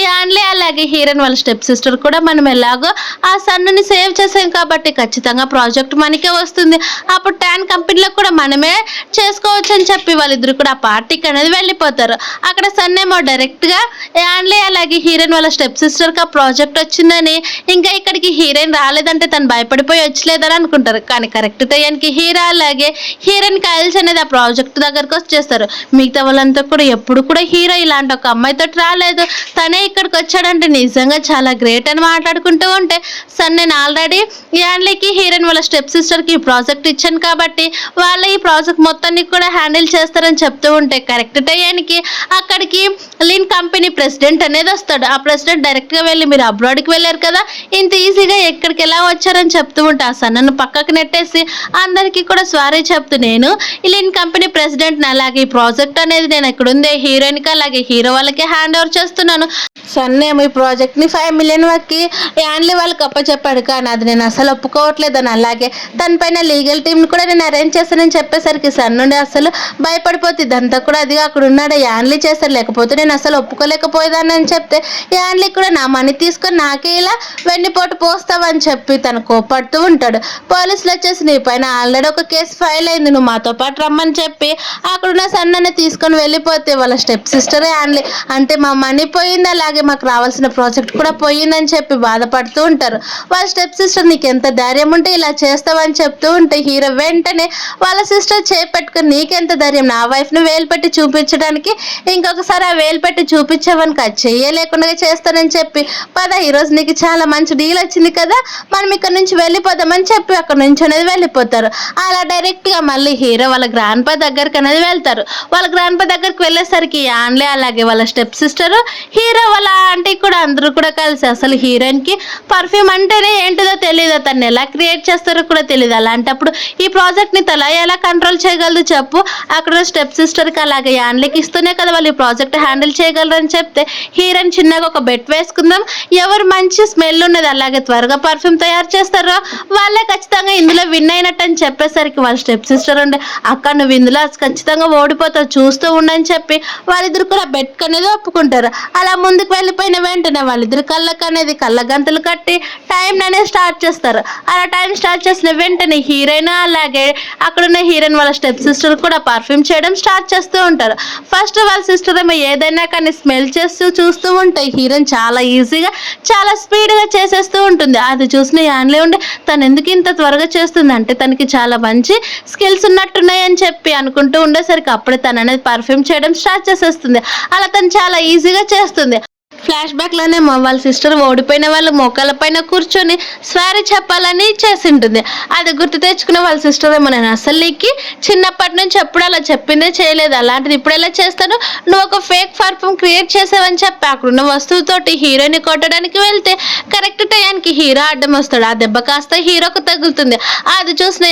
యాన్లీ అలాగే హీరోయిన్ వాళ్ళ స్టెప్ సిస్టర్ కూడా మనం ఎలాగో ఆ సన్నుని సేవ్ చేసాం కాబట్టి ఖచ్చితంగా ప్రాజెక్ట్ మనకే వస్తుంది, అప్పుడు ట్యాన్ కంపెనీలో కూడా మనమే చేసుకోవచ్చు అని చెప్పి వాళ్ళిద్దరు కూడా ఆ పార్టీకి అనేది వెళ్ళిపోతారు. అక్కడ సన్ ఏమో డైరెక్ట్గా యాన్లీ అలాగే హీరోయిన్ వాళ్ళ స్టెప్ సిస్టర్కి ఆ ప్రాజెక్ట్ వచ్చిందని, ఇంకా ఇక్కడికి హీరోయిన్ రాలేదంటే తను భయపడిపోయి వచ్చలేదని అనుకుంటారు. కానీ కరెక్ట్ టైంకి హీరో అలాగే హీరోయిన్ కైల్స్ అనేది ఆ ప్రాజెక్ట్ దగ్గరకు వచ్చేస్తారు. మిగతా వాళ్ళంతా కూడా ఎప్పుడు కూడా హీరో ఇలాంటి ఒక అమ్మాయితో రాలేదు, తనే ఇక్కడికి వచ్చాడంటే నిజంగా చాలా గ్రేట్ అని మాట్లాడుకుంటూ ఉంటే సన్ నేను ఆల్రెడీ యాన్లీకి హీరోయిన్ వాళ్ళ స్టెప్ సిస్టర్కి ఈ ప్రాజెక్ట్ ఇచ్చాను కాబట్టి వాళ్ళ ఈ ప్రాజెక్ట్ మొత్తాన్ని కూడా హ్యాండిల్ చేస్తారని చెప్తూ ఉంటే కరెక్ట్ టైంకి అక్కడికి లిన్ కంపెనీ ప్రెసిడెంట్ అనేది వస్తాడు. ఆ ప్రెసిడెంట్ డైరెక్ట్గా వెళ్ళి మీరు అబ్రాడ్కి వెళ్ళారు కదా, ఇంత ఈజీగా ఎక్కడికి ఎలా వచ్చారని చెప్తూ ఉంటే ఆ సన్నను పక్కకు నెట్టేసి అందరికీ కూడా సారీ చెప్తూ నేను లిన్ కంపెనీ ప్రెసిడెంట్ అలాగే ఈ ప్రాజెక్ట్ అనేది నేను ఎక్కడుందే హీరోయిన్కి అలాగే హీరో వాళ్ళకి హ్యాండ్ ఓవర్ చేస్తున్నాను. సన్ ఏమో ఈ ప్రాజెక్ట్ని 5 మిలియన్ వరకు యాన్లీ వాళ్ళకి అప్పచెప్పాడు కానీ అది నేను అసలు ఒప్పుకోవట్లేదని, అలాగే తనపైన లీగల్ టీంని కూడా నేను అరేంజ్ చేస్తానని చెప్పేసరికి సన్ నుండి అసలు భయపడిపోతుంది. ఇదంతా కూడా అదిగా అక్కడ ఉన్నాడు యాన్లీ చేస్తారు, లేకపోతే నేను అసలు ఒప్పుకోలేకపోయేదాన్ని అని చెప్తే యాన్లీ కూడా నా మనీ తీసుకొని నాకే ఇలా వెన్నుపోటు పోస్తావని చెప్పి తను కోపడుతూ ఉంటాడు. పోలీసులు వచ్చేసి నీ పైన ఆల్రెడీ ఒక కేసు ఫైల్ అయింది, నువ్వు మాతో పాటు రమ్మని చెప్పి అక్కడున్న సన్నని తీసుకొని వెళ్ళిపోతే వాళ్ళ స్టెప్ సిస్టర్ యాన్లీ అంటే మా మనీ పోయింది అలాగే మాకు రావాల్సిన ప్రాజెక్ట్ కూడా పోయిందని చెప్పి బాధపడుతూ ఉంటారు. వాళ్ళ స్టెప్ సిస్టర్ నీకు ఎంత ధైర్యం ఉంటే ఇలా చేస్తావని చెప్తూ ఉంటే హీరో వెంటనే వాళ్ళ సిస్టర్ చేపెట్టుకుని నీకెంత ధైర్యం నా వైఫ్ని వేలు పెట్టి చూపించడానికి, ఇంకొకసారి ఆ వేలు పెట్టి చూపించావని చెయ్యలేకుండా చేస్తానని చెప్పి పద ఈరోజు నీకు చాలా మంచి డీల్ వచ్చింది కదా మనం ఇక్కడ నుంచి వెళ్ళిపోదామని చెప్పి అక్కడ నుంచి అనేది వెళ్ళిపోతారు. అలా డైరెక్ట్గా మళ్ళీ హీరో వాళ్ళ గ్రాండ్ పా దగ్గరికి అనేది వెళ్తారు. వాళ్ళ గ్రాండ్ పా దగ్గరికి వెళ్ళేసరికి యాన్లీ అలాగే వాళ్ళ స్టెప్ సిస్టర్ హీరో వాళ్ళ ఆంటీ కూడా అందరూ కూడా కలిసి అసలు హీరోయిన్కి పర్ఫ్యూమ్ అంటేనే ఏంటిదో తెలియదు, తను ఎలా క్రియేట్ చేస్తారో కూడా తెలియదు, అలాంటప్పుడు ఈ ప్రాజెక్ట్ని తల ఎలా కంట్రోల్ చేయగలదు చెప్పు, అక్కడ స్టెప్ సిస్టర్కి అలాగే యాన్లీకి ఇస్తూనే కదా వాళ్ళు ఈ ప్రాజెక్ట్ హ్యాండిల్ చేయగలరు అని చెప్తే హీరోయిన్ చిన్నగా ఒక బెట్ వేసుకుందాం, ఎవరు మంచి స్మెల్ ఉన్నది అలాగే త్వరగా పర్ఫ్యూమ్ తయారు చేస్తారో వాళ్ళే ఖచ్చితంగా ఇందులో విన్ అయినట్టు అని చెప్పేసరికి వాళ్ళ స్టెప్ సిస్టర్ ఉండే అక్క నువ్వు ఇందులో ఖచ్చితంగా ఓడిపోతావు చూస్తూ ఉండని చెప్పి వాళ్ళిద్దరు కూడా బెట్ అనేది ఒప్పుకుంటారు. అలా ముందుకు వెళ్ళిపోయిన వెంటనే వాళ్ళిద్దరు కళ్ళకు అనేది కళ్ళ గంటలు కట్టి టైం అనేది స్టార్ట్ చేస్తారు. అలా టైం స్టార్ట్ చేసిన వెంటనే హీరోయిన్ అలాగే అక్కడున్న హీరోయిన్ వాళ్ళ స్టెప్ సిస్టర్ కూడా పర్ఫ్యూమ్ చేయడం స్టార్ట్ చేస్తూ ఉంటారు. ఫస్ట్ వాళ్ళ సిస్టర్ ఏమో ఏదైనా కానీ స్మెల్ చేస్తూ చూస్తూ ఉంటే హీరోయిన్ చాలా ఈజీగా చాలా స్పీడ్గా చేసేస్తూ ఉంటుంది. అది చూసిన యాన్లీ ఉండి తను ఎందుకు ఇంత త్వరగా చేస్తుంది అంటే తనకి చాలా మంచి స్కిల్స్ ఉన్నట్టున్నాయని చెప్పి అనుకుంటూ ఉండేసరికి అప్పుడే తను అనేది పర్ఫ్యూమ్ చేయడం స్టార్ట్ చేసేస్తుంది. అలా తను చాలా ఈజీగా చేస్తుంది. ఫ్లాష్ బ్యాక్లోనే వాళ్ళ సిస్టర్ ఓడిపోయిన వాళ్ళ మోకాళ్ళ పైన కూర్చొని సారీ చెప్పాలని చేసి ఉంటుంది. అది గుర్తు తెచ్చుకున్న వాళ్ళ సిస్టర్ ఏమో నేను అసలు నీకు చిన్నప్పటి నుంచి ఎప్పుడు అలా చెప్పిందే చేయలేదు, అలాంటిది ఇప్పుడు ఎలా చేస్తాను, నువ్వు ఒక ఫేక్ పర్ఫ్యూమ్ క్రియేట్ చేసావని చెప్పి అక్కడున్న వస్తువుతోటి హీరోని కొట్టడానికి వెళ్తే కరెక్ట్ టైంకి హీరో అడ్డం వస్తాడు. ఆ దెబ్బ కాస్త హీరోకు తగులుతుంది. అది చూసిన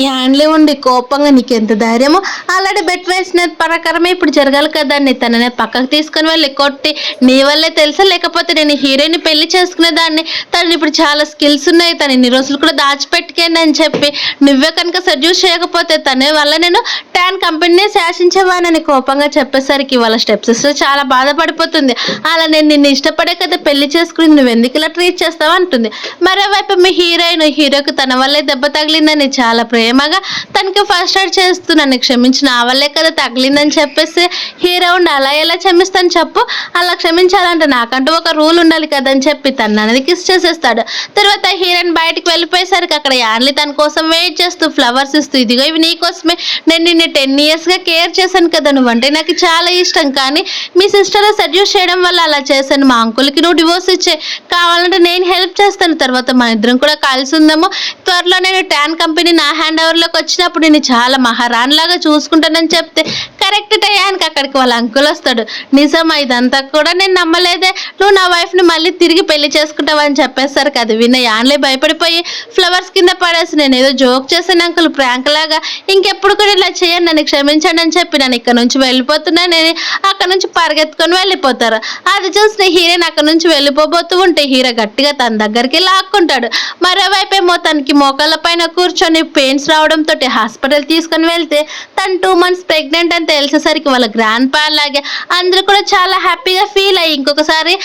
యాన్లే ఉండి కోపంగా నీకెంత ధైర్యమో ఆల్రెడీ బెట్ వేసిన ప్రకారమే ఇప్పుడు జరగాలి కదా అని తననే పక్కకు తీసుకొని వెళ్ళి కొట్టి నీ వల్లే తెలుసా లేకపోతే నేను హీరోయిన్ పెళ్లి చేసుకునే దాన్ని తను ఇప్పుడు చాలా స్కిల్స్ ఉన్నాయి తను ఇన్ని రోజులు కూడా దాచిపెట్టుకేండి అని చెప్పి నువ్వే కనుక సెడ్యూస్ చేయకపోతే తనే వల్ల నేను ట్యాన్ కంపెనీనే శాసించేవానని కోపంగా చెప్పేసరికి వాళ్ళ స్టెప్ సిస్టర్ చాలా బాధపడిపోతుంది. అలా నేను నిన్ను ఇష్టపడే కదా పెళ్లి చేసుకుని నువ్వు ఎందుకు ఇలా ట్రీట్ చేస్తావు అంటుంది. మరోవైపు మీ హీరోకి తన వల్లే దెబ్బ తగిలిందని చాలా ప్రేమగా తనకి ఫస్ట్ ఎయిడ్ చేస్తూ నన్ను క్షమించి నా వల్లే కదా తగిలిందని చెప్పేసి హీరో ఉండి అలా ఎలా క్షమిస్తాను చెప్పు, అలా క్షమించాలంటే నాకంటూ ఒక రూల్ ఉండాలి కదని చెప్పి తను అనేది కిస్ చేసేస్తాడు. తర్వాత హీరోయిన్ బయటికి వెళ్ళిపోయేసరికి అక్కడ యాన్లీ తన కోసం వెయిట్ చేస్తూ ఫ్లవర్స్ ఇస్తూ ఇదిగో ఇవి నీకోసమే, నేను నిన్ను 10 yearsగా కేర్ చేశాను కదా, నువ్వంటే నాకు చాలా ఇష్టం, కానీ మీ సిస్టర్ సెడ్యూస్ చేయడం వల్ల అలా చేశాను, మా అంకుల్కి నువ్వు డివోర్స్ ఇచ్చే, కావాలంటే నేను హెల్ప్ చేస్తాను, తర్వాత మన ఇద్దరం కూడా కలిసి ఉందాము, త్వరలో నేను ట్యాన్ కంపెనీ నా హ్యాండ్ ఓవర్లోకి వచ్చినప్పుడు నేను చాలా మహారాణిలాగా చూసుకుంటానని చెప్తే కరెక్ట్ టయానికి అక్కడికి వాళ్ళ అంకుల్ వస్తాడు. నిజమా ఇదంతా కూడా నేను నమ్మలేదే, నువ్వు నా వైఫ్ని మళ్ళీ తిరిగి పెళ్లి చేసుకుంటావని చెప్పేసరికి అది విన్న యాన్లే భయపడిపోయి ఫ్లవర్స్ కింద పడేసి నేను ఏదో జోక్ చేశాను అంకుల్ ప్రాంక్ లాగా, ఇంకెప్పుడు కూడా ఇలా చేయను, నన్ను క్షమించండి అని చెప్పి నేను ఇక్కడ నుంచి వెళ్ళిపోతున్నా, నేను అక్కడ నుంచి పరిగెత్తుకొని వెళ్ళిపోతారు. అది చూసిన హీరోయిన్ అక్కడ నుంచి వెళ్ళిపోబోతూ ఉంటే హీరో గట్టిగా తన దగ్గరికి లాక్కుంటాడు. మరోవైపు ఏమో తనకి మోకాళ్ళ పైన కూర్చొని పెయిన్స్ రావడంతో హాస్పిటల్ తీసుకొని వెళ్తే తను 2 months ప్రెగ్నెంట్ అని తెలిసేసరికి వాళ్ళ గ్రాండ్ పా లాగే అందరూ కూడా చాలా హ్యాపీగా ఫీల్ అయ్యి ఇంకొకసారి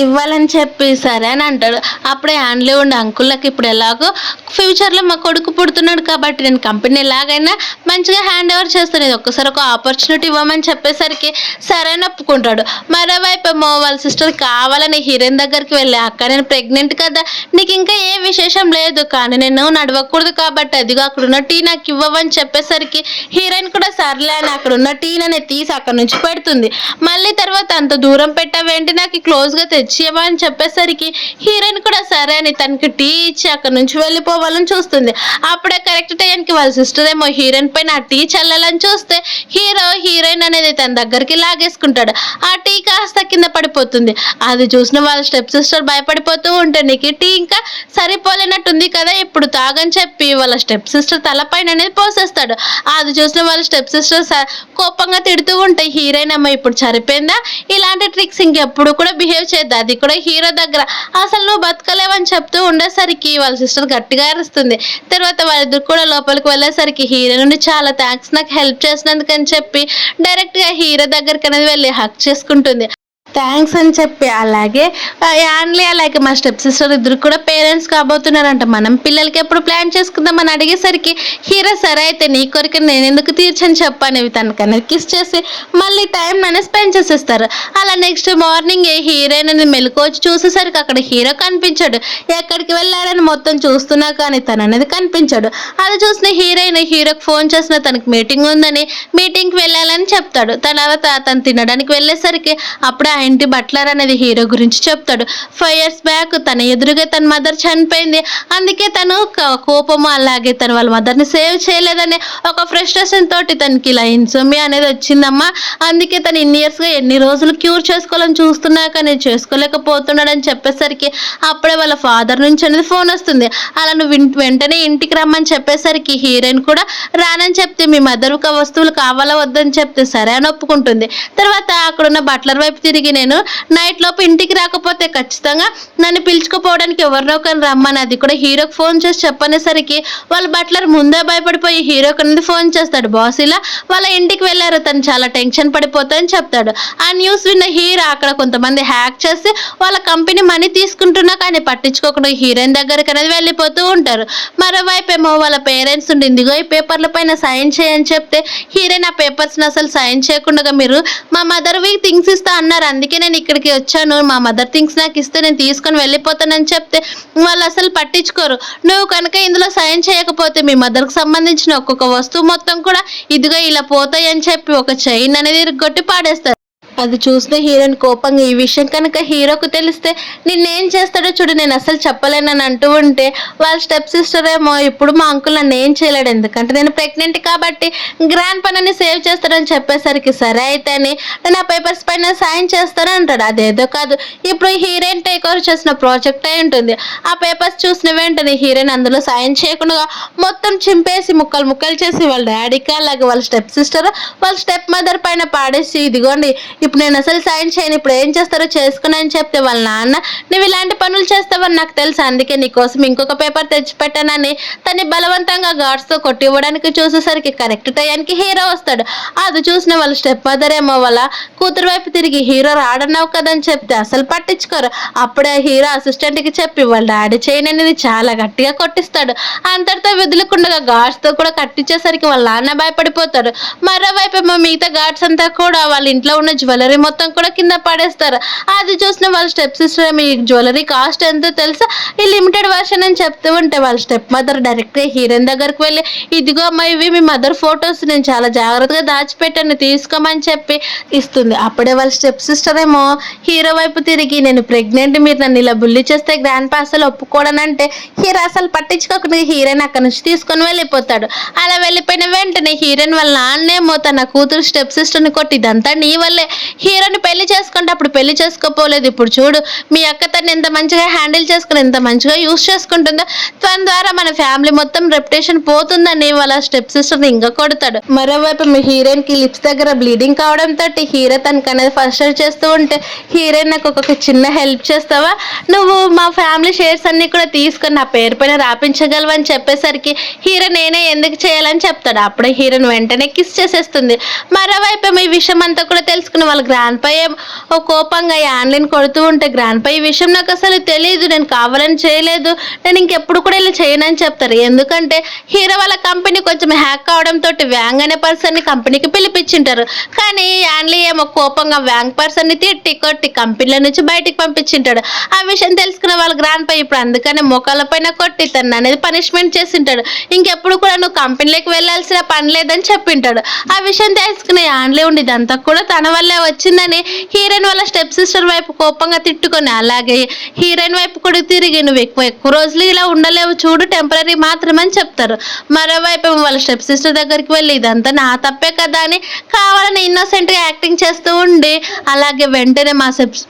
ఇవ్వాలని చెప్పి సరే అని అంటాడు. అప్పుడే హ్యాండ్లీ ఉండి అంకుల్కి ఇప్పుడు ఎలాగో ఫ్యూచర్లో మా కొడుకు పుడుతున్నాడు కాబట్టి నేను కంపెనీ ఎలాగైనా మంచిగా హ్యాండ్ ఓవర్ చేస్తాను, ఇది ఒక్కసారి ఒక ఆపర్చునిటీ ఇవ్వమని చెప్పేసరికి సరే అని ఒప్పుకుంటాడు. మరోవైపు ఏమో వాళ్ళ సిస్టర్ కావాలని హీరోయిన్ దగ్గరికి వెళ్ళి అక్క నేను ప్రెగ్నెంట్ కదా, నీకు ఇంకా ఏ విశేషం లేదు కానీ నేను నడవకూడదు కాబట్టి అదిగో అక్కడున్న టీ నాకు ఇవ్వవని చెప్పేసరికి హీరోయిన్ కూడా సర్లే అని అక్కడున్న టీని తీసి అక్కడ నుంచి పెడుతుంది. మళ్ళీ తర్వాత అంత దూరం పెట్టావేంటి, నాకు క్లోజ్గా తెచ్చియవా అని చెప్పేసరికి హీరోయిన్ కూడా సరే అని తనకి టీ ఇచ్చి అక్కడ నుంచి వెళ్ళిపోవాలని చూస్తుంది. అప్పుడే కరెక్ట్ టైంకి వాళ్ళ సిస్టర్ ఏమో హీరోయిన్ పైన ఆ టీ చల్లాలని చూస్తే హీరోయిన్ అనేది తన దగ్గరికి లాగేసుకుంటాడు. ఆ టీ కాస్త కింద పడిపోతుంది. అది చూసిన వాళ్ళ స్టెప్ సిస్టర్ భయపడిపోతూ ఉంటే నీకు టీ ఇంకా సరిపోలేనట్టుంది కదా, ఇప్పుడు తాగని చెప్పి వాళ్ళ స్టెప్ సిస్టర్ తలపైన అనేది పోసేస్తాడు. అది చూసిన వాళ్ళ స్టెప్ సిస్టర్ కోపంగా తిడుతూ ఉంటే హీరోయిన్ అమ్మ ఇప్పుడు సరిపోయిందా, ఇలాంటి ట్రిక్స్ ఇంకెప్పుడు కూడా బిహేవ్ చేద్దాం, అది కూడా హీరో దగ్గర, అసలు నువ్వు బతకలేవని చెప్తూ ఉండేసరికి వాళ్ళ సిస్టర్ గట్టిగా అరుస్తుంది. తర్వాత వాళ్ళిద్దరు కూడా లోపలికి వెళ్ళేసరికి హీరో నుండి చాలా థ్యాంక్స్ నాకు హెల్ప్ చేసినందుకు అని చెప్పి డైరెక్ట్గా హీరో దగ్గరికి అనేది వెళ్ళి హక్ చేసుకుంటుంది. థ్యాంక్స్ అని చెప్పి అలాగే యాన్లీ అలాగే మా స్టెప్ సిస్టర్ ఇద్దరు కూడా పేరెంట్స్ కాబోతున్నారంట, మనం పిల్లలకి ఎప్పుడు ప్లాన్ చేసుకుందామని అడిగేసరికి హీరో సరే అయితే నీ కోరిక నేను ఎందుకు తీర్చని చెప్పనేవి తనకనేది కిస్ చేసి మళ్ళీ టైం అనేది స్పెండ్ చేసేస్తారు. అలా నెక్స్ట్ మార్నింగ్ హీరోయిన్ అనేది మెలుకోవచ్చు చూసేసరికి అక్కడ హీరో కనిపించాడు. ఎక్కడికి వెళ్ళారని మొత్తం చూస్తున్నా కానీ తను అనేది కనిపించాడు. అది చూసిన హీరోకి ఫోన్ చేసిన తనకి మీటింగ్ ఉందని మీటింగ్కి వెళ్ళాలని చెప్తాడు. తర్వాత తను తినడానికి వెళ్ళేసరికి అప్పుడే ఇంటి బట్లర్ అనేది హీరో గురించి చెప్తాడు. 5 years బ్యాక్ తన ఎదురుగా తన మదర్ చనిపోయింది, అందుకే తను కోపము అలాగే తను వాళ్ళ మదర్ని సేవ్ చేయలేదని ఒక ఫ్రస్ట్రేషన్ తోటి తనకి ఇలా ఇన్సోమియా అనేది వచ్చిందమ్మా, అందుకే తను ఇన్ని ఇయర్స్గా ఎన్ని రోజులు క్యూర్ చేసుకోవాలని చూస్తున్నా కానీ చేసుకోలేకపోతున్నాడని చెప్పేసరికి అప్పుడే వాళ్ళ ఫాదర్ నుంచి అనేది ఫోన్ వస్తుంది. అలా నువ్వు వెంటనే ఇంటికి రమ్మని చెప్పేసరికి హీరోయిన్ కూడా రానని చెప్తే మీ మదర్ వస్తువులు కావాలా వద్దని చెప్తే సరే అని ఒప్పుకుంటుంది. తర్వాత అక్కడున్న బట్లర్ వైపు తిరిగి నేను నైట్ లోపు ఇంటికి రాకపోతే ఖచ్చితంగా నన్ను పిలుచుకుపోవడానికి ఎవరినో కానీ రమ్మని అది కూడా హీరోకి ఫోన్ చేసి చెప్పనేసరికి వాళ్ళ బట్లర్ ముందే భయపడిపోయి హీరోకి అనేది ఫోన్ చేస్తాడు. బాస్ ఇలా వాళ్ళ ఇంటికి వెళ్ళారు, తను చాలా టెన్షన్ పడిపోతాయని చెప్తాడు. ఆ న్యూస్ విన్న హీరో అక్కడ కొంతమంది హ్యాక్ చేసి వాళ్ళ కంపెనీ మనీ తీసుకుంటున్నా కానీ పట్టించుకోకుండా హీరోయిన్ దగ్గరికి అనేది వెళ్ళిపోతూ ఉంటారు. మరోవైపు ఏమో వాళ్ళ పేరెంట్స్ ఉండి ఇందిగో ఈ పేపర్ల పైన సైన్ చేయని చెప్తే హీరోయిన్ ఆ పేపర్స్ని అసలు సైన్ చేయకుండా మీరు మా మదర్వి థింగ్స్ ఇస్తా అన్నారు, అందుకే నేను ఇక్కడికి వచ్చాను, మా మదర్ థింగ్స్ నాకు ఇస్తే నేను తీసుకొని వెళ్ళిపోతానని చెప్తే వాళ్ళు అసలు పట్టించుకోరు. నువ్వు కనుక ఇందులో సైన్ చేయకపోతే మీ మదర్కి సంబంధించిన ఒక్కొక్క వస్తువు మొత్తం కూడా ఇదిగో ఇలా పోతాయి అని చెప్పి ఒక చైన్ అనేది కొట్టి పాడేస్తారు. అది చూసిన హీరోయిన్ కోపంగా ఈ విషయం కనుక హీరోకు తెలిస్తే నిన్నేం చేస్తాడో చూడు, నేను అసలు చెప్పలేనని అంటూ ఉంటే వాళ్ళ స్టెప్ సిస్టర్ ఏమో ఇప్పుడు మా అంకుల్ నన్ను ఏం చేయలేడు, ఎందుకంటే నేను ప్రెగ్నెంట్ కాబట్టి గ్రాండ్ పనని సేవ్ చేస్తాడని చెప్పేసరికి సరే అయితే అని నేను ఆ పేపర్స్ పైన సైన్ చేస్తాను అంటాడు. అదేదో కాదు, ఇప్పుడు హీరోయిన్ టేక్ ఓవర్ చేసిన ప్రాజెక్ట్ అయి ఉంటుంది. ఆ పేపర్స్ చూసిన వెంటనే హీరోయిన్ అందులో సైన్ చేయకుండా మొత్తం చింపేసి ముక్కలు ముక్కలు చేసి వాళ్ళ డాడీకి అలాగే వాళ్ళ స్టెప్ సిస్టర్ వాళ్ళ స్టెప్ మదర్ పైన పాడేసి, ఇదిగోండి ఇప్పుడు నేను అసలు సైన్ చేయను, ఇప్పుడు ఏం చేస్తారో చేసుకుని అని చెప్తే వాళ్ళ నాన్న నువ్వు ఇలాంటి పనులు చేస్తావని నాకు తెలుసు, అందుకే నీకోసం ఇంకొక పేపర్ తెచ్చిపెట్టానని తన్ని బలవంతంగా గార్డ్స్తో కొట్టివ్వడానికి చూసేసరికి కరెక్ట్ టైంకి హీరో వస్తాడు. అది చూసిన వాళ్ళ స్టెప్ మదర్ ఏమో వాళ్ళ కూతురు వైపు తిరిగి హీరో రాడన్నావు కదని చెప్తే అసలు పట్టించుకోరు. అప్పుడే హీరో అసిస్టెంట్కి చెప్పి వాళ్ళ డాడీ చేయని అనేది చాలా గట్టిగా కొట్టిస్తాడు. అంతటితో వదులుకుండగా గార్డ్స్తో కూడా కట్టించేసరికి వాళ్ళ నాన్న భయపడిపోతాడు. మరోవైపు ఏమో మిగతా గార్డ్స్ అంతా కూడా వాళ్ళ ఇంట్లో ఉన్న జ్యువెలరీ మొత్తం కూడా కింద పడేస్తారు. అది చూసిన వాళ్ళ స్టెప్ సిస్టర్ మీ జ్యువెలరీ కాస్ట్ ఎంతో తెలుసా, ఈ లిమిటెడ్ వర్షన్ అని చెప్తూ ఉంటే వాళ్ళ స్టెప్ మదర్ డైరెక్ట్గా హీరోయిన్ దగ్గరకు వెళ్ళి ఇదిగో అమ్మా ఇవి మీ మదర్ ఫొటోస్, నేను చాలా జాగ్రత్తగా దాచిపెట్టాను తీసుకోమని చెప్పి ఇస్తుంది. అప్పుడే వాళ్ళ స్టెప్ సిస్టర్ ఏమో హీరో వైపు తిరిగి నేను ప్రెగ్నెంట్, మీరు నన్ను ఇలా బుల్లి చేస్తే గ్రాండ్ పా అసలు ఒప్పుకోవడనంటే హీరో అసలు పట్టించుకోకుండా హీరోయిన్ అక్కడ నుంచి తీసుకొని వెళ్ళిపోతాడు. అలా వెళ్ళిపోయిన వెంటనే హీరోయిన్ వాళ్ళ నాన్నేమో తన కూతురు స్టెప్ సిస్టర్ని కొట్టి ఇదంతా నీ వల్లే, హీరోని పెళ్లి చేసుకుంటే అప్పుడు పెళ్లి చేసుకోపోలేదు, ఇప్పుడు చూడు మీ అక్క తను ఎంత మంచిగా హ్యాండిల్ చేసుకుని ఎంత మంచిగా యూస్ చేసుకుంటుందో, తన ద్వారా మన ఫ్యామిలీ మొత్తం రెప్యుటేషన్ పోతుందని వాళ్ళ స్టెప్ సిస్టర్ని ఇంకా కొడతాడు. మరోవైపు మీ హీరోయిన్ కి లిప్స్ దగ్గర బ్లీడింగ్ కావడంతో హీరో తనకు అనేది ఫస్ట్ చేస్తూ ఉంటే హీరోయిన్ నాకు ఒక చిన్న హెల్ప్ చేస్తావా, నువ్వు మా ఫ్యామిలీ షేర్స్ అన్ని కూడా తీసుకొని నా పేరు పైన రాపించగలవని చెప్పేసరికి హీరో నేనే ఎందుకు చేయాలని చెప్తాడు. అప్పుడే హీరోయిన్ వెంటనే కిస్ చేసేస్తుంది. మరోవైపు ఈ విషయం అంతా కూడా తెలుసుకుని వాళ్ళ గ్రాండ్ పై కోపంగా యాన్లిన్ కొడుతూ ఉంటే గ్రాండ్ పై ఈ విషయం నాకు అసలు తెలియదు, నేను కావాలని చేయలేదు, నేను ఇంకెప్పుడు కూడా ఇలా చేయనని చెప్తారు. ఎందుకంటే హీరో వాళ్ళ కంపెనీ కొంచెం హ్యాక్ కావడంతో వ్యాంగ్ అనే పర్సన్ ని కంపెనీకి పిలిపించింటారు. కానీ యాన్లీ ఏమో కోపంగా వ్యాంగ్ పర్సన్ ని తిట్టి కొట్టి కంపెనీల నుంచి బయటికి పంపించింటాడు. ఆ విషయం తెలుసుకున్న వాళ్ళ గ్రాండ్ పై ఇప్పుడు అందుకనే మోకాళ్ళ పైన కొట్టి తను అనేది పనిష్మెంట్ చేసింటాడు. ఇంకెప్పుడు కూడా నువ్వు కంపెనీలోకి వెళ్ళాల్సిన పని లేదని చెప్పింటాడు. ఆ విషయం తెలుసుకునే యాన్లీ ఉండి ఇదంతా కూడా తన వల్లే వచ్చిందని హీరోయిన్ వాళ్ళ స్టెప్ సిస్టర్ వైపు కోపంగా తిట్టుకొని అలాగే హీరోయిన్ వైపు కూడా తిరిగి నువ్వు ఎక్కువ రోజులు ఇలా ఉండలేవు చూడు, టెంపరీ మాత్రమని చెప్తారు. మరోవైపు వాళ్ళ స్టెప్ సిస్టర్ దగ్గరికి వెళ్ళి ఇదంతా నా తప్పే కదా అని కావాలని innocent గా యాక్టింగ్ చేస్తూ ఉండి అలాగే వెంటనే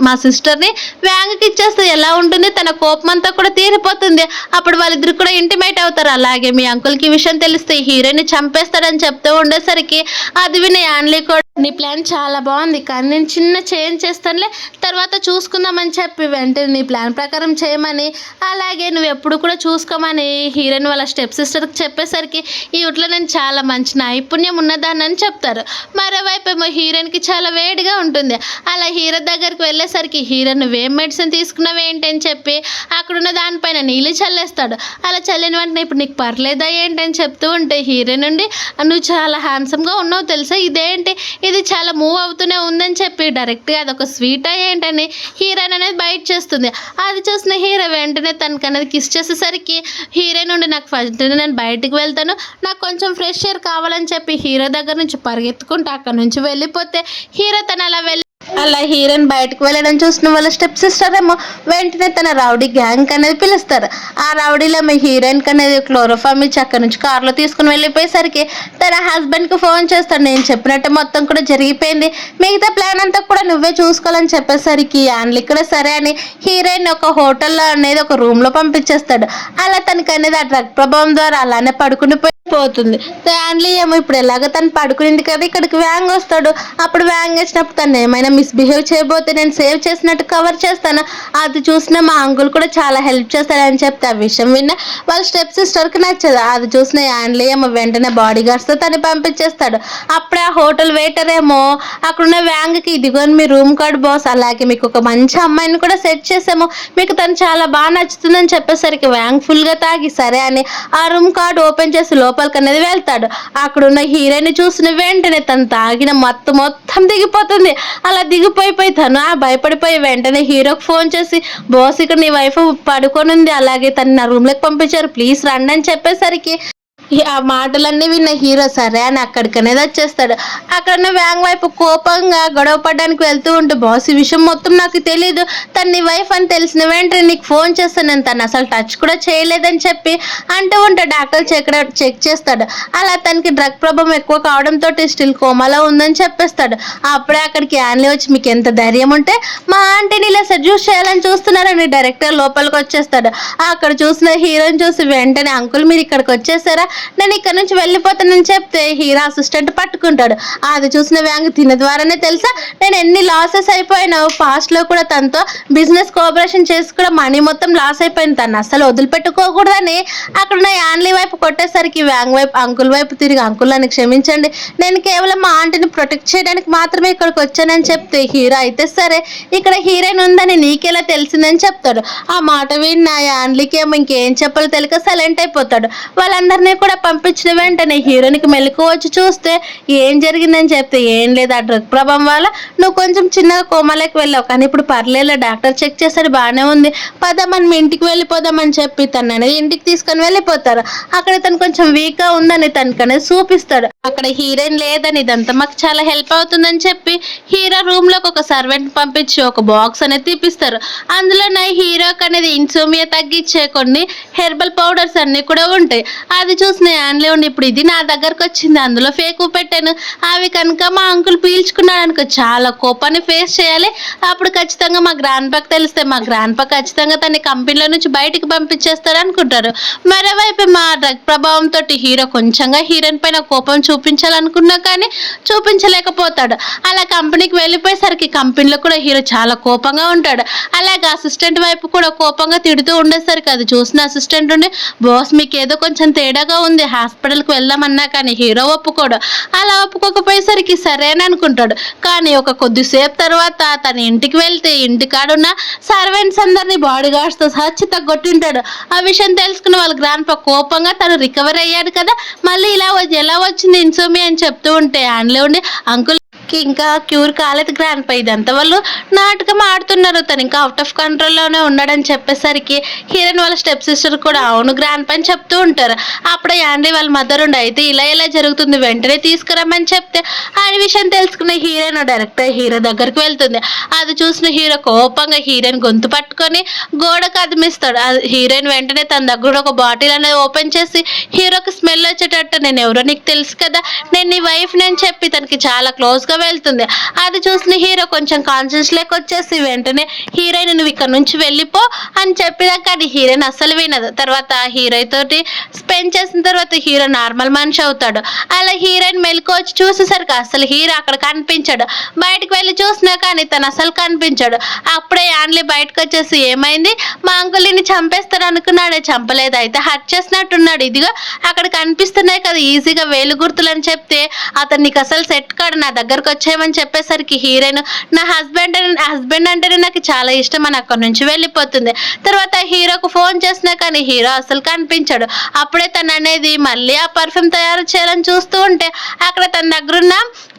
మా సిస్టర్ని వ్యాంగ్కి ఇచ్చేస్తే ఎలా ఉంటుంది, తన కోపం అంతా కూడా తీరిపోతుంది. అప్పుడు వాళ్ళిద్దరు కూడా ఇంటిమేట్ అవుతారు. అలాగే మీ అంకుల్కి ఈ విషయం తెలిస్తే హీరోయిన్ చంపేస్తాడని చెప్తూ ఉండేసరికి అది విని యాన్లీ కూడా నీ ప్లాన్ చాలా బాగుంది, కానీ నేను చిన్న చేంజ్ చేస్తానులే తర్వాత చూసుకుందామని చెప్పి వెంటనే నీ ప్లాన్ ప్రకారం చేయమని అలాగే నువ్వు ఎప్పుడు కూడా చూసుకోమని హీరోయిన్ వాళ్ళ స్టెప్ సిస్టర్కి చెప్పేసరికి ఈ ఇంట్లో నేను చాలా మంచి నైపుణ్యం ఉన్నదాన్ని అని చెప్తారు. మరోవైపు ఏమో హీరోయిన్కి చాలా వేడిగా ఉంటుంది. అలా హీరో దగ్గరికి వెళ్ళేసరికి హీరో నువ్వేం మెడిసిన్ తీసుకున్నావు ఏంటి అని చెప్పి అక్కడున్న దానిపైన నీళ్ళు చల్లేస్తాడు. అలా చల్లిన వెంటనే ఇప్పుడు నీకు పర్లేదా ఏంటని చెప్తూ ఉంటే హీరో నుండి నువ్వు చాలా హ్యాండ్సమ్గా ఉన్నావు తెలుసా, ఇదేంటి ఇది చాలా మూవ్ అవుతూనే ఉందని చెప్పి డైరెక్ట్గా అదొక స్వీట్ ఏంటని హీరోయిన్ అనేది బయట చేస్తుంది. అది చూసిన హీరో వెంటనే తనకు అనేది కిస్ చేసేసరికి హీరోయిన్ నుండి నాకు ఫస్ట్ నేను బయటికి వెళ్తాను, నాకు కొంచెం ఫ్రెష్ ఎయిర్ కావాలని చెప్పి హీరో దగ్గర నుంచి పరిగెత్తుకుంటూ అక్కడ నుంచి వెళ్ళిపోతే హీరో తను అలా హీరోయిన్ బయటకు వెళ్ళడం చూసిన వాళ్ళ స్టెప్ సిస్టర్ ఏమో వెంటనే తన రౌడీ గ్యాంగ్ అనేది పిలుస్తారు. ఆ రౌడీలో మీ హీరోయిన్ అనేది క్లోరోఫామ్ ఇచ్చి అక్కడ నుంచి కార్లో తీసుకుని వెళ్ళిపోయేసరికి తన హస్బెండ్కి ఫోన్ చేస్తాడు, నేను చెప్పినట్టు మొత్తం కూడా జరిగిపోయింది, మిగతా ప్లాన్ అంతా కూడా నువ్వే చూసుకోవాలని చెప్పేసరికి యాన్లీ ఇక్కడ సరే అని హీరోయిన్ ఒక హోటల్లో అనేది ఒక రూమ్లో పంపించేస్తాడు. అలా తనకి అనేది ఆ డ్రగ్ ప్రభావం ద్వారా అలానే పడుకుని పోతుంది. యాన్లీ ఏమో ఇప్పుడు ఎలాగో తను పడుకునింది కదా ఇక్కడికి వ్యాంగ్ వస్తాడు. అప్పుడు వ్యాంగ్ వచ్చినప్పుడు తను ఏమైనా మిస్బిహేవ్ చేయబోతే నేను సేవ్ చేసినట్టు కవర్ చేస్తాను, అది చూసిన మా అంకుల్ కూడా చాలా హెల్ప్ చేస్తాడని చెప్తే ఆ విషయం విన్న వాళ్ళ స్టెప్ సిస్టర్కి నచ్చదు. అది చూసిన యాన్లీ ఏమో వెంటనే బాడీ గార్డ్స్తో తను పంపించేస్తాడు. అప్పుడే ఆ హోటల్ వెయిటర్ ఏమో అక్కడున్న వ్యాంగ్కి ఇదిగోని మీ రూమ్ కార్డ్ బాస్, అలాగే మీకు ఒక మంచి అమ్మాయిని కూడా సెట్ చేసాము, మీకు తను చాలా బాగా నచ్చుతుందని చెప్పేసరికి వ్యాంగ్ ఫుల్గా తాగి సరే అని ఆ రూమ్ కార్డ్ ఓపెన్ చేసి లోపలికి అనేది వెళ్తాడు. అక్కడున్న హీరోయిన్ చూసిన వెంటనే తను తాగిన మొత్తం దిగిపోతుంది. అలా దిగిపోయిపోయి తను భయపడిపోయి వెంటనే హీరోకి ఫోన్ చేసి బాస్ ఇక్కడ నీ వైఫ్ పడుకొని ఉంది, అలాగే తను నా రూమ్లోకి పంపించారు ప్లీజ్ రండి అని చెప్పేసరికి ఆ మాటలన్నీ విన్న హీరో సరే అని అక్కడికనేది వచ్చేస్తాడు. అక్కడున్న వ్యాంగ్ వైపు కోపంగా గొడవ పడడానికి వెళ్తూ ఉంటే, బాస్ ఈ విషయం మొత్తం నాకు తెలీదు, తను నీ వైఫ్ అని తెలిసిన వెంటనే నీకు ఫోన్ చేస్తాను, నేను తను అసలు టచ్ కూడా చేయలేదని చెప్పి అంటూ ఉంటే డాక్టర్ చెక్ చేస్తాడు. అలా తనకి డ్రగ్ ప్రభావం ఎక్కువ కావడంతో స్టిల్ కోమాలో ఉందని చెప్పేస్తాడు. అప్పుడే అక్కడికి యాన్లీ వచ్చి, మీకు ఎంత ధైర్యం ఉంటే మా ఆంటీని ఇలా సెడ్యూస్ చేయాలని చూస్తున్నారని డైరెక్టర్ లోపలికి వచ్చేస్తాడు. అక్కడ చూసిన హీరోని చూసి వెంటనే, అంకుల్ మీరు ఇక్కడికి వచ్చేసారా, నేను ఇక్కడ నుంచి వెళ్ళిపోతానని చెప్తే హీరో అసిస్టెంట్ పట్టుకుంటాడు. అది చూసిన వ్యాంగ్, తిన ద్వారానే తెలుసా నేను ఎన్ని లాసెస్ అయిపోయినావు, పాస్ట్ లో కూడా తనతో బిజినెస్ కోఆపరేషన్ చేసి కూడా మనీ మొత్తం లాస్ అయిపోయింది, తను అసలు వదిలిపెట్టుకోకూడదని అక్కడ ఉన్న యాన్లీ వైపు కొట్టేసరికి వ్యాంగ్ వైపు అంకుల్ వైపు తిరిగి, అంకుల్ నన్ను క్షమించండి, నేను కేవలం మా ఆంటీని ప్రొటెక్ట్ చేయడానికి మాత్రమే ఇక్కడికి వచ్చానని చెప్తే హీరో, అయితే సరే ఇక్కడ హీరోయిన్ ఉందని నీకెలా తెలిసిందని చెప్తాడు. ఆ మాట విన్న యాన్లీకి ఏమో ఇంకేం చెప్పాలో తెలియక సైలెంట్ అయిపోతాడు. వాళ్ళందరినీ కూడా పంపించిన వెంటనే హీరోయిన్కి మెలకు వచ్చి చూస్తే ఏం జరిగిందని చెప్తే, ఏం లేదు, ఆ డ్రగ్ ప్రభావం వల్ల నువ్వు కొంచెం చిన్నగా కోమాలోకి వెళ్ళావు, కానీ ఇప్పుడు పర్లేదు, డాక్టర్ చెక్ చేశాడు బాగానే ఉంది, పద మనం ఇంటికి వెళ్ళిపోదామని చెప్పి తను అనేది ఇంటికి తీసుకొని వెళ్ళిపోతారు. అక్కడ తను కొంచెం వీక్ గా ఉందని తనకనేది చూపిస్తాడు. అక్కడ హీరోయిన్ లేదని, ఇదంతా మాకు చాలా హెల్ప్ అవుతుందని చెప్పి హీరో రూమ్ లోకి ఒక సర్వెంట్ పంపించి ఒక బాక్స్ అనేది తీపిస్తారు. అందులో హీరోకి అనేది ఇన్సోమియా తగ్గించే కొన్ని హెర్బల్ పౌడర్స్ అన్ని కూడా ఉంటాయి. అది చూసిన యాన్లీ ఉండి, ఇప్పుడు ఇది నా దగ్గరకు వచ్చింది, అందులో ఫేక్ పెట్టాను, అవి కనుక మా అంకుల్ పీల్చుకున్నాడు అనుకో చాలా కోపాన్ని ఫేస్ చేయాలి, అప్పుడు ఖచ్చితంగా మా గ్రాండ్ పాకి తెలిస్తే మా గ్రాండ్ పా ఖచ్చితంగా తన కంపెనీలో నుంచి బయటికి పంపించేస్తారు అనుకుంటారు. మరోవైపు మా డ్రగ్ ప్రభావంతో హీరో కొంచెంగా హీరోయిన్ పైన కోపం చూపించాలనుకున్నా కానీ చూపించలేకపోతాడు. అలా కంపెనీకి వెళ్ళిపోయేసరికి కంపెనీలో కూడా హీరో చాలా కోపంగా ఉంటాడు. అలాగే అసిస్టెంట్ వైపు కూడా కోపంగా తిడుతూ ఉండేసరికి అది చూసిన అసిస్టెంట్ ఉండి, బాస్ మీకు ఏదో కొంచెం తేడాగా ఉంది, హాస్పిటల్కి వెళ్దామన్నా కానీ హీరో ఒప్పుకోడు. అలా ఒప్పుకోకపోయేసరికి సరే అని అనుకుంటాడు. కానీ ఒక కొద్దిసేపు తర్వాత తన ఇంటికి వెళ్తే ఇంటికాడున్న సర్వెంట్స్ అందరినీ బాడీ గార్డ్స్తో సహా చిత్తగొట్టింటాడు. ఆ విషయం తెలుసుకున్న వాళ్ళ గ్రాండ్ పా కోపంగా తను రికవర్ అయ్యాడు కదా, మళ్ళీ ఇలా ఎలా వచ్చింది ఇన్సోమియా అని చెప్తూ ఉంటే అందులో ఉండి, అంకుల్ ఇంకా క్యూర్ కాలేదు గ్రాండ్ పా, ఇదంతా వాళ్ళు నాటకం ఆడుతున్నారు, తను ఇంకా అవుట్ ఆఫ్ కంట్రోల్లోనే ఉన్నాడని చెప్పేసరికి హీరోయిన్ వాళ్ళ స్టెప్ సిస్టర్ కూడా అవును గ్రాండ్ పా అని చెప్తూ ఉంటారు. అప్పుడే యాండీ వాళ్ళ మదర్ ఉండి, అయితే ఇలా జరుగుతుంది, వెంటనే తీసుకురమ్మని చెప్తే ఆ విషయం తెలుసుకున్న హీరోయిన్ డైరెక్ట్ హీరో దగ్గరికి వెళ్తుంది. అది చూసిన హీరో కోపంగా హీరోయిన్ గొంతు పట్టుకొని గోడకు అదిమిస్తాడు. హీరోయిన్ వెంటనే తన దగ్గర ఒక బాటిల్ అనేది ఓపెన్ చేసి హీరోకి స్మెల్ వచ్చేటట్టు, నేను ఎవరో నీకు తెలుసు కదా, నేను నీ వైఫ్ అని చెప్పి తనకి చాలా క్లోజ్గా వెళ్తుంది. అది చూసిన హీరో కొంచెం కాన్షియస్ లెక్క వచ్చేసి వెంటనే హీరోయిన్ నువ్వు ఇక్కడ నుంచి వెళ్ళిపో అని చెప్పినా కానీ హీరోయిన్ అస్సలు వినదు. తర్వాత హీరోయిన్ తోటి స్పెండ్ చేసిన తర్వాత హీరో నార్మల్ మనిషి అవుతాడు. అలా హీరోయిన్ మెలకు వచ్చి చూసేసరికి అసలు హీరో అక్కడ కనిపించాడు. బయటకు వెళ్ళి చూసినా కానీ తను అసలు కనిపించాడు. అప్పుడే యాన్లీ బయటకు వచ్చేసి, ఏమైంది, మా అంకుల్ని చంపేస్తాడు అనుకున్నాడే, చంపలేదు, అయితే హర్ట్ చేసినట్టున్నాడు, ఇదిగో అక్కడ కనిపిస్తున్నాయి కదా ఈజీగా వేలు గుర్తులు అని చెప్తే, అతను నీకు అసలు సెట్ కాడు, నా దగ్గరకు వచ్చేయమని చెప్పేసరికి హీరోయిన్ నా హస్బెండ్ అంటేనే నాకు చాలా ఇష్టం అని అక్కడ నుంచి వెళ్ళిపోతుంది. తర్వాత హీరోకు ఫోన్ చేసినా కానీ హీరో అసలు కనిపించాడు. అప్పుడే తను అనేది మళ్ళీ ఆ పర్ఫ్యూమ్ తయారు చేయాలని చూస్తూ ఉంటే అక్కడ తన దగ్గరున్న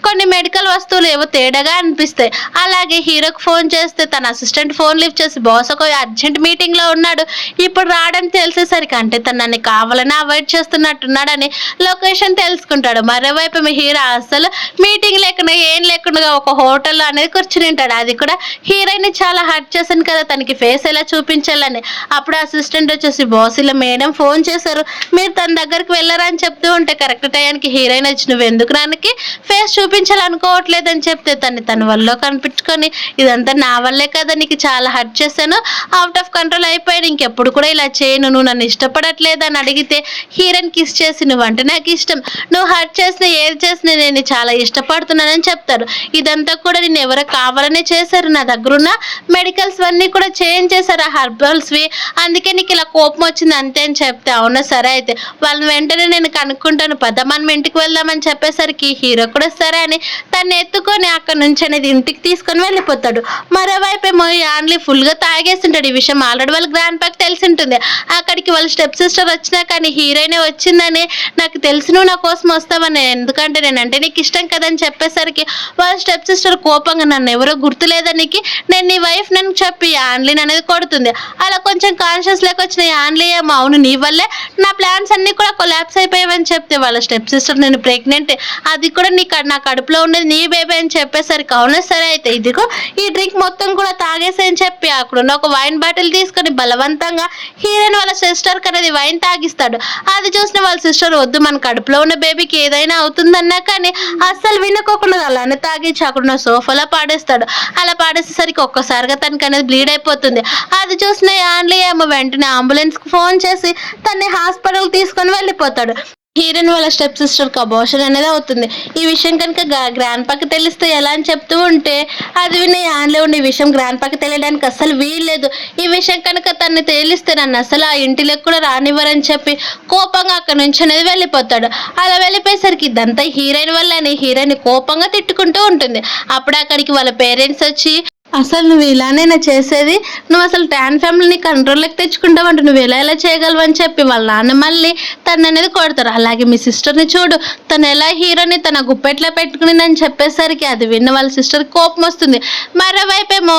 కొన్ని మెడికల్ వస్తువులు ఏవో తేడాగా అనిపిస్తాయి. అలాగే హీరోకి ఫోన్ చేస్తే తన అసిస్టెంట్ ఫోన్ లిఫ్ట్ చేసి, బాస్ ఒక అర్జెంట్ మీటింగ్లో ఉన్నాడు, ఇప్పుడు రావడానికి తెలిసేసరికి అంటే తను నన్ను కావాలని అవాయిడ్ చేస్తున్నట్టున్నాడని లొకేషన్ తెలుసుకుంటాడు. మరోవైపు మీ హీరో అసలు మీటింగ్ లేకుండా ఏం లేకుండా ఒక హోటల్లో అనేది కూర్చుని ఉంటాడు. అది కూడా హీరోయిన్ చాలా హర్ట్ చేశాను కదా, తనకి ఫేస్ ఎలా చూపించాలని. అప్పుడు అసిస్టెంట్ వచ్చేసి, బాస్ ఇలా మేడం ఫోన్ చేశారు, మీరు తన దగ్గరికి వెళ్ళారని చెప్తూ ఉంటే కరెక్ట్ టైంకి హీరోయిన్ వచ్చి, నువ్వు ఎందుకు నాకు ఫేస్ చూపించాలనుకోవట్లేదని చెప్తే తన వల్ల కనిపించుకొని, ఇదంతా నా వల్లే కదా, నీకు చాలా హర్ట్ చేశాను, అవుట్ ఆఫ్ కంట్రోల్ అయిపోయాను, ఇంకెప్పుడు కూడా ఇలా చేయను, నువ్వు నన్ను ఇష్టపడట్లేదు అని అడిగితే హీరోయిన్ కిస్ చేసి, నువ్వంటే నాకు ఇష్టం, నువ్వు హర్ట్ చేసిన ఏది చేసినా నేను చాలా ఇష్టపడుతున్నానని చెప్తారు. ఇదంతా కూడా నేను ఎవరో కావాలనే చేశారు, నా దగ్గరున్న మెడికల్స్ అన్నీ కూడా చేంజ్ చేశారు ఆ హెర్బల్స్వి, అందుకే నీకు ఇలా కోపం వచ్చింది అంతే అని చెప్తే, అవునా సరే అయితే వాళ్ళని వెంటనే నేను కనుక్కుంటాను, పద మనం ఇంటికి వెళ్దామని చెప్పేసరికి హీరో కూడా సరే అని తను ఎత్తుకొని అక్కడ నుంచి అనేది ఇంటికి తీసుకొని వెళ్ళిపోతాడు. మరోవైపు ఏమో యాన్లీ ఫుల్గా తాగేస్తుంటాడు. ఈ విషయం ఆల్రెడీ వాళ్ళ గ్రాండ్ పాకి తెలిసి ఉంటుంది. అక్కడికి వాళ్ళ స్టెప్ సిస్టర్ వచ్చినా కానీ హీరోయినే వచ్చిందని, నాకు తెలిసి నువ్వు నా కోసం వస్తావని, ఎందుకంటే నేనంటే నీకు ఇష్టం కదని చెప్పేసరికి చెప్పేసరికి వాళ్ళ స్టెప్ సిస్టర్ కోపంగా నన్ను ఎవరో గుర్తులేదానికి నేను నీ వైఫ్ నన్ను చెప్పి యాన్లీన్ అనేది కొడుతుంది. అలా కొంచెం కాన్షియస్ లేక వచ్చిన యాన్లీ ఏమో అవును నీ వల్లే నా ప్లాన్స్ అన్ని కూడా కొలాప్స్ అయిపోయావని చెప్తే వాళ్ళ స్టెప్ సిస్టర్ నేను ప్రెగ్నెంట్, అది కూడా నా కడుపులో ఉండేది నీ బేబీ అని చెప్పేసరికి అవునా సరే అయితే ఇదిగో ఈ డ్రింక్ మొత్తం కూడా తాగేసని చెప్పి అక్కడున్న ఒక వైన్ బాటిల్ తీసుకొని బలవంతంగా హీరోయిన్ వాళ్ళ సిస్టర్ అనేది వైన్ తాగిస్తాడు. అది చూసిన వాళ్ళ సిస్టర్ వద్దు మన కడుపులో ఉన్న బేబీకి ఏదైనా అవుతుందన్నా కానీ అస్సలు వినుకోకుండా అలానే తాగించి అక్కడున్న సోఫాలో పాడేస్తాడు. అలా పాడేసేసరికి ఒక్కసారిగా తనకి అనేది బ్లీడ్ అయిపోతుంది. అది చూసిన యాన్లీ ఏమో వెంటనే అంబులెన్స్ కి ఫోన్ చేసి తన్ని హాస్పిటల్ తీసుకొని వెళ్ళిపోతాడు. హీరోయిన్ వాళ్ళ స్టెప్ సిస్టర్కి అబార్షన్ అనేది అవుతుంది. ఈ విషయం కనుక గ్రాండ్ పాకి తెలిస్తే ఎలా అని చెప్తూ ఉంటే అది విన్న యాన్లే ఉండి ఈ విషయం గ్రాండ్ పాకి తెలియడానికి అస్సలు వీల్లేదు, ఈ విషయం కనుక తను తేలిస్తే నన్ను అసలు ఆ ఇంటిలోకి కూడా రానివ్వరని చెప్పి కోపంగా అక్కడి నుంచి అనేది వెళ్ళిపోతాడు. అలా వెళ్ళిపోయేసరికి ఇదంతా హీరోయిన్ వల్ల అని హీరోయిన్ కోపంగా తిట్టుకుంటూ ఉంటుంది. అప్పుడు అక్కడికి వాళ్ళ పేరెంట్స్ వచ్చి అసలు నువ్వు ఇలానేనా చేసేది, నువ్వు అసలు ట్యాన్ ఫ్యామిలీని కంట్రోల్లోకి తెచ్చుకుంటావంటే నువ్వు ఎలా చేయగలవు అని చెప్పి వాళ్ళ నాన్న మళ్ళీ తను అనేది కొడతారు. అలాగే మీ సిస్టర్ని చూడు తను ఎలా హీరోని తన గుప్పెట్లో పెట్టుకునిందని చెప్పేసరికి అది విన్న వాళ్ళ సిస్టర్కి కోపం వస్తుంది. మరోవైపేమో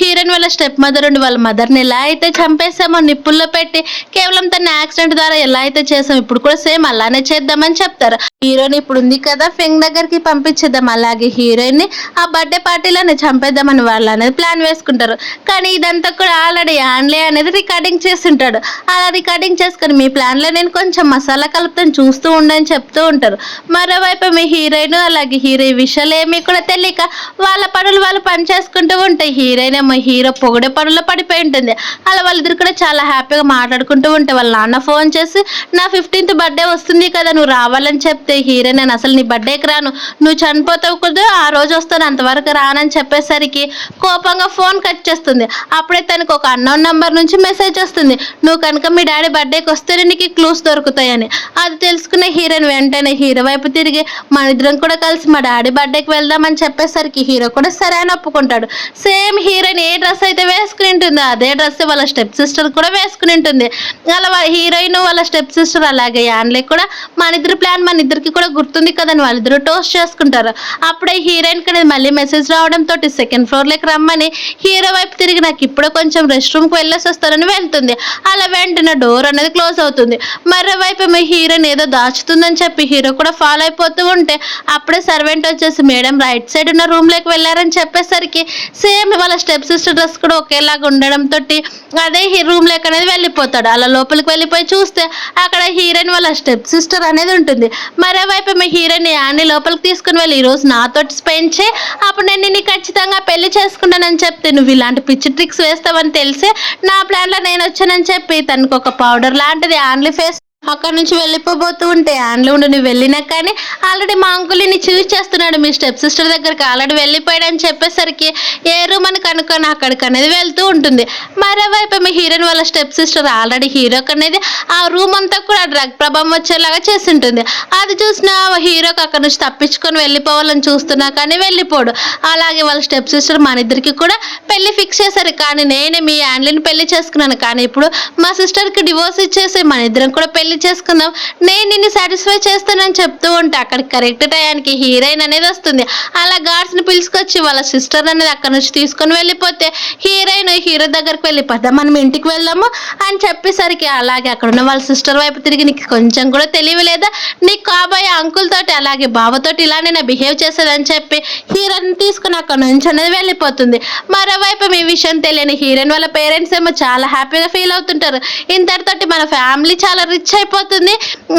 హీరోయిన్ వాళ్ళ స్టెప్ మదర్ ఉండి వాళ్ళ మదర్ని ఎలా అయితే చంపేసామో నిప్పుల్లో పెట్టి కేవలం తన యాక్సిడెంట్ ద్వారా ఎలా అయితే చేసాం ఇప్పుడు కూడా సేమ్ అలానే చేద్దామని చెప్తారు. హీరోయిన్ ఇప్పుడు ఉంది కదా ఫెంగ్ దగ్గరికి పంపించేద్దాం, అలాగే హీరోయిన్ ని ఆ బర్త్డే పార్టీలోనే చంపేద్దామని వాళ్ళు అనేది ప్లాన్ వేసుకుంటారు. కానీ ఇదంతా కూడా ఆల్రెడీ యాన్లే అనేది రికార్డింగ్ చేస్తుంటాడు. అలా రికార్డింగ్ చేసుకుని మీ ప్లాన్ లో నేను కొంచెం మసాలా కలుపుతాను చూస్తూ ఉండని చెప్తూ ఉంటారు. మరోవైపు మీ హీరోయిన్ అలాగే హీరో ఈ విషయాలు ఏమీ కూడా తెలియక వాళ్ళ పనులు వాళ్ళు పని చేసుకుంటూ ఉంటాయి. హీరోయిన్ ఏమో హీరో పొగిడే పనుల్లో పడిపోయి ఉంటుంది. అలా వాళ్ళిద్దరు కూడా చాలా హ్యాపీగా మాట్లాడుకుంటూ ఉంటే వాళ్ళ నాన్న ఫోన్ చేసి నా 15th బర్త్డే వస్తుంది కదా నువ్వు రావాలని చెప్తే హీరో నేను అసలు నీ బర్త్డేకి రాను, నువ్వు చనిపోతావు కదా ఆ రోజు వస్తాను అంతవరకు రానని చెప్పేసరికి కోపంగా ఫోన్ కట్ చేస్తుంది. అప్పుడే తనకు ఒక అన్నోన్ నంబర్ నుంచి మెసేజ్ వస్తుంది, నువ్వు కనుక మీ డాడీ బర్త్డేకి వస్తేనే నీకు క్లూస్ దొరుకుతాయని. అది తెలుసుకున్న హీరోయిన్ వెంటనే హీరో వైపు తిరిగి మన ఇద్దరం కూడా కలిసి మా డాడీ బర్త్డేకి వెళ్దామని చెప్పేసరికి హీరో కూడా సరే అని ఒప్పుకుంటాడు. సేమ్ హీరోయిన్ ఏ డ్రెస్ అయితే వేసుకుని ఉంటుందో అదే డ్రెస్ వాళ్ళ స్టెప్ సిస్టర్ కూడా వేసుకుని ఉంటుంది. అలా హీరోయిన్ వాళ్ళ స్టెప్ సిస్టర్ అలాగే యాన్లే కూడా మన ఇద్దరు ప్లాన్ మన ఇద్దరికి కూడా గుర్తుంది కదా అని వాళ్ళిద్దరు టోస్ట్ చేసుకుంటారు. అప్పుడే హీరోయిన్ కి మళ్ళీ మెసేజ్ రావడంతో సెకండ్ ఫ్లోర్ లోకి రమ్మని హీరో వైపు తిరిగి నాకు ఇప్పుడు కొంచెం రెస్ట్ రూమ్ కి వెళ్ళేసి వస్తారని వెళ్తుంది. అలా వెంటనే డోర్ అనేది క్లోజ్ అవుతుంది. మరోవైపు మీ హీరోయిన్ ఏదో దాచుతుందని చెప్పి హీరో కూడా ఫాలో అయిపోతూ ఉంటే అప్పుడే సర్వెంట్ వచ్చేసి మేడం రైట్ సైడ్ ఉన్న రూమ్ లోకి వెళ్ళారని చెప్పేసరికి సేమ్ వాళ్ళ స్టెప్ సిస్టర్ డ్రెస్ కూడా ఒకేలాగా ఉండడంతో అదే రూమ్ లోకి అనేది వెళ్ళిపోతాడు. అలా లోపలికి వెళ్ళిపోయి చూస్తే అక్కడ హీరోయిన్ వాళ్ళ స్టెప్ సిస్టర్ అనేది ఉంటుంది. మరోవైపు మీ హీరోయిన్ యాన్ని లోపలికి తీసుకుని వెళ్ళి ఈరోజు నాతో స్పెండ్ చేయి అప్పుడు నేను నిన్ను ఖచ్చితంగా పెళ్లి చేసుకుంటానని చెప్తే నువ్వు ఇలాంటి పిచ్చి ట్రిక్స్ వేస్తావని తెలిసే నా ప్లాన్లో నేను వచ్చానని చెప్పి తనకు ఒక పౌడర్ లాంటిది యాన్లీ ఫేస్ అక్కడ నుంచి వెళ్ళిపోబోతూ ఉంటే యాన్లో ఉండి నువ్వు వెళ్ళినా కానీ ఆల్రెడీ మా అంకుల్ని చూస్ చేస్తున్నాడు మీ స్టెప్ సిస్టర్ దగ్గరికి ఆల్రెడీ వెళ్ళిపోయాడని చెప్పేసరికి ఏ రూమ్ అని కనుక్కొని అక్కడికి అనేది వెళ్తూ ఉంటుంది. మరోవైపు మీ హీరోయిన్ వాళ్ళ స్టెప్ సిస్టర్ ఆల్రెడీ హీరోకి అనేది ఆ రూమ్ అంతా కూడా డ్రగ్ ప్రభావం వచ్చేలాగా చేసి ఉంటుంది. అది చూసిన హీరోకి అక్కడ నుంచి తప్పించుకొని వెళ్ళిపోవాలని చూస్తున్నా కానీ వెళ్ళిపోడు. అలాగే వాళ్ళ స్టెప్ సిస్టర్ మన ఇద్దరికి కూడా పెళ్లి ఫిక్స్ చేశారు, కానీ నేనే మీ యాన్లీని పెళ్లి చేసుకున్నాను, కానీ ఇప్పుడు మా సిస్టర్కి డివోర్స్ ఇచ్చేసి మన ఇద్దరం కూడా పెళ్లి చేసుకుందాం నేను నిన్ను సాటిస్ఫై చేస్తానని చెప్తూ ఉంటే అక్కడికి కరెక్ట్ టయానికి హీరోయిన్ అనేది వస్తుంది. అలా గార్డ్స్ ని పిలుచుకొచ్చి వాళ్ళ సిస్టర్ అనేది అక్కడ నుంచి తీసుకొని వెళ్ళిపోతే హీరోయిన్ హీరో దగ్గరికి వెళ్ళిపోద్దాం మనం ఇంటికి వెళ్దాము అని చెప్పేసరికి అలాగే అక్కడ ఉన్న వాళ్ళ సిస్టర్ వైపు తిరిగి నీకు కొంచెం కూడా తెలియలేదా నీకు కాబోయే అంకుల్ తోటి అలాగే బావతోటి ఇలానే నా బిహేవ్ చేసేదని చెప్పి హీరోయిన్ తీసుకుని అక్కడ నుంచి అనేది వెళ్ళిపోతుంది. మరోవైపు ఈ విషయం తెలియని హీరోయిన్ వాళ్ళ పేరెంట్స్ ఏమో చాలా హ్యాపీగా ఫీల్ అవుతుంటారు. ఇంతటితోటి మన ఫ్యామిలీ చాలా రిచ్ అయిపోతుంది,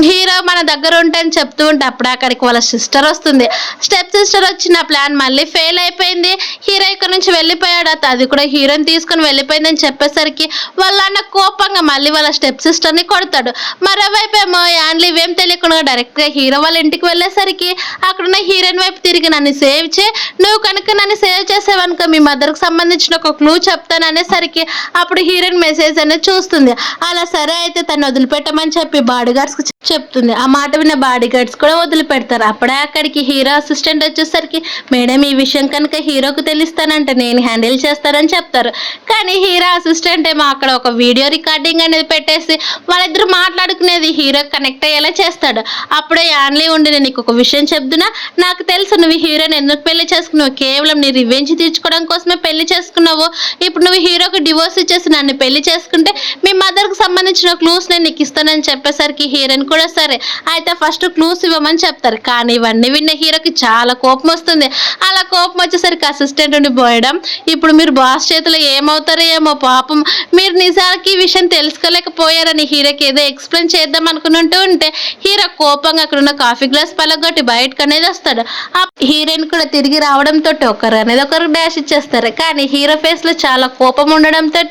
హీరో మన దగ్గర ఉంటాయని చెప్తూ ఉంటే అప్పుడు అక్కడికి వాళ్ళ సిస్టర్ వస్తుంది. స్టెప్ సిస్టర్ వచ్చిన ప్లాన్ మళ్ళీ ఫెయిల్ అయిపోయింది, హీరో ఇక్కడ నుంచి వెళ్ళిపోయాడు, అది కూడా హీరోని తీసుకుని వెళ్ళిపోయిందని చెప్పేసరికి వాళ్ళ అన్న కోపంగా మళ్ళీ వాళ్ళ స్టెప్ సిస్టర్ ని కొడతాడు. మరోవైపు ఏమో యాన్లీ ఏం తెలియకుండా డైరెక్ట్ గా హీరో వాళ్ళ ఇంటికి వెళ్ళేసరికి అక్కడున్న హీరోయిన్ వైపు తిరిగి నన్ను సేవ్ చే నువ్వు కనుక నన్ను సేవ్ చేసేవనుకో మీ మదర్ కు సంబంధించిన ఒక క్లూ చెప్తాను అనేసరికి అప్పుడు హీరోయిన్ మెసేజ్ అనేది చూస్తుంది. అలా సరే అయితే తను వదిలిపెట్టమని చెప్పి చెప్పి బాడీ గార్డ్స్ కి చెప్తుంది. ఆ మాట విన్న బాడీ గార్డ్స్ కూడా వదిలిపెడతారు. అప్పుడే అక్కడికి హీరో అసిస్టెంట్ వచ్చేసరికి మేడం ఈ విషయం కనుక హీరోకు తెలిస్తానంటే నేను హ్యాండిల్ చేస్తానని చెప్తారు. కానీ హీరో అసిస్టెంట్ ఏమో అక్కడ ఒక వీడియో రికార్డింగ్ అనేది పెట్టేసి వాళ్ళిద్దరు మాట్లాడుకునేది హీరో కనెక్ట్ అయ్యేలా చేస్తాడు. అప్పుడే యాన్లీ ఉండి నేను నీకు ఒక విషయం చెప్తున్నా, నాకు తెలుసు నువ్వు హీరోని ఎందుకు పెళ్లి చేసుకున్నావు, కేవలం నీ రివెంజ్ తీర్చుకోవడం కోసమే పెళ్లి చేసుకున్నావు. ఇప్పుడు నువ్వు హీరోకి డివోర్స్ ఇచ్చేసి నన్ను పెళ్లి చేసుకుంటే మీ మదర్కి సంబంధించిన క్లూస్ నేను నీకు ఇస్తానని చెప్పేసరికి హీరోయిన్ కూడా సరే అయితే ఫస్ట్ క్లూస్ ఇవ్వమని చెప్తారు. కానీ ఇవన్నీ విన్న హీరోకి చాలా కోపం వస్తుంది. అలా కోపం వచ్చేసరికి అసిస్టెంట్ ఉండి పోయడం, ఇప్పుడు మీరు బాస్ చేతిలో ఏమవుతారో ఏమో, పాపం మీరు నిజానికి ఈ విషయం తెలుసుకోలేకపోయారని హీరోకి ఏదో ఎక్స్ప్లెయిన్ చేద్దాం అనుకుంటూ ఉంటే హీరో కోపంగా అక్కడ ఉన్న కాఫీ గ్లాస్ పలగొట్టి బయటకు అనేది వస్తాడు. ఆ హీరోయిన్ కూడా తిరిగి రావడంతో ఒకరు అనేది ఒకరు డాష్ ఇచ్చేస్తారు. కానీ హీరో ఫేస్ లో చాలా కోపం ఉండడంతో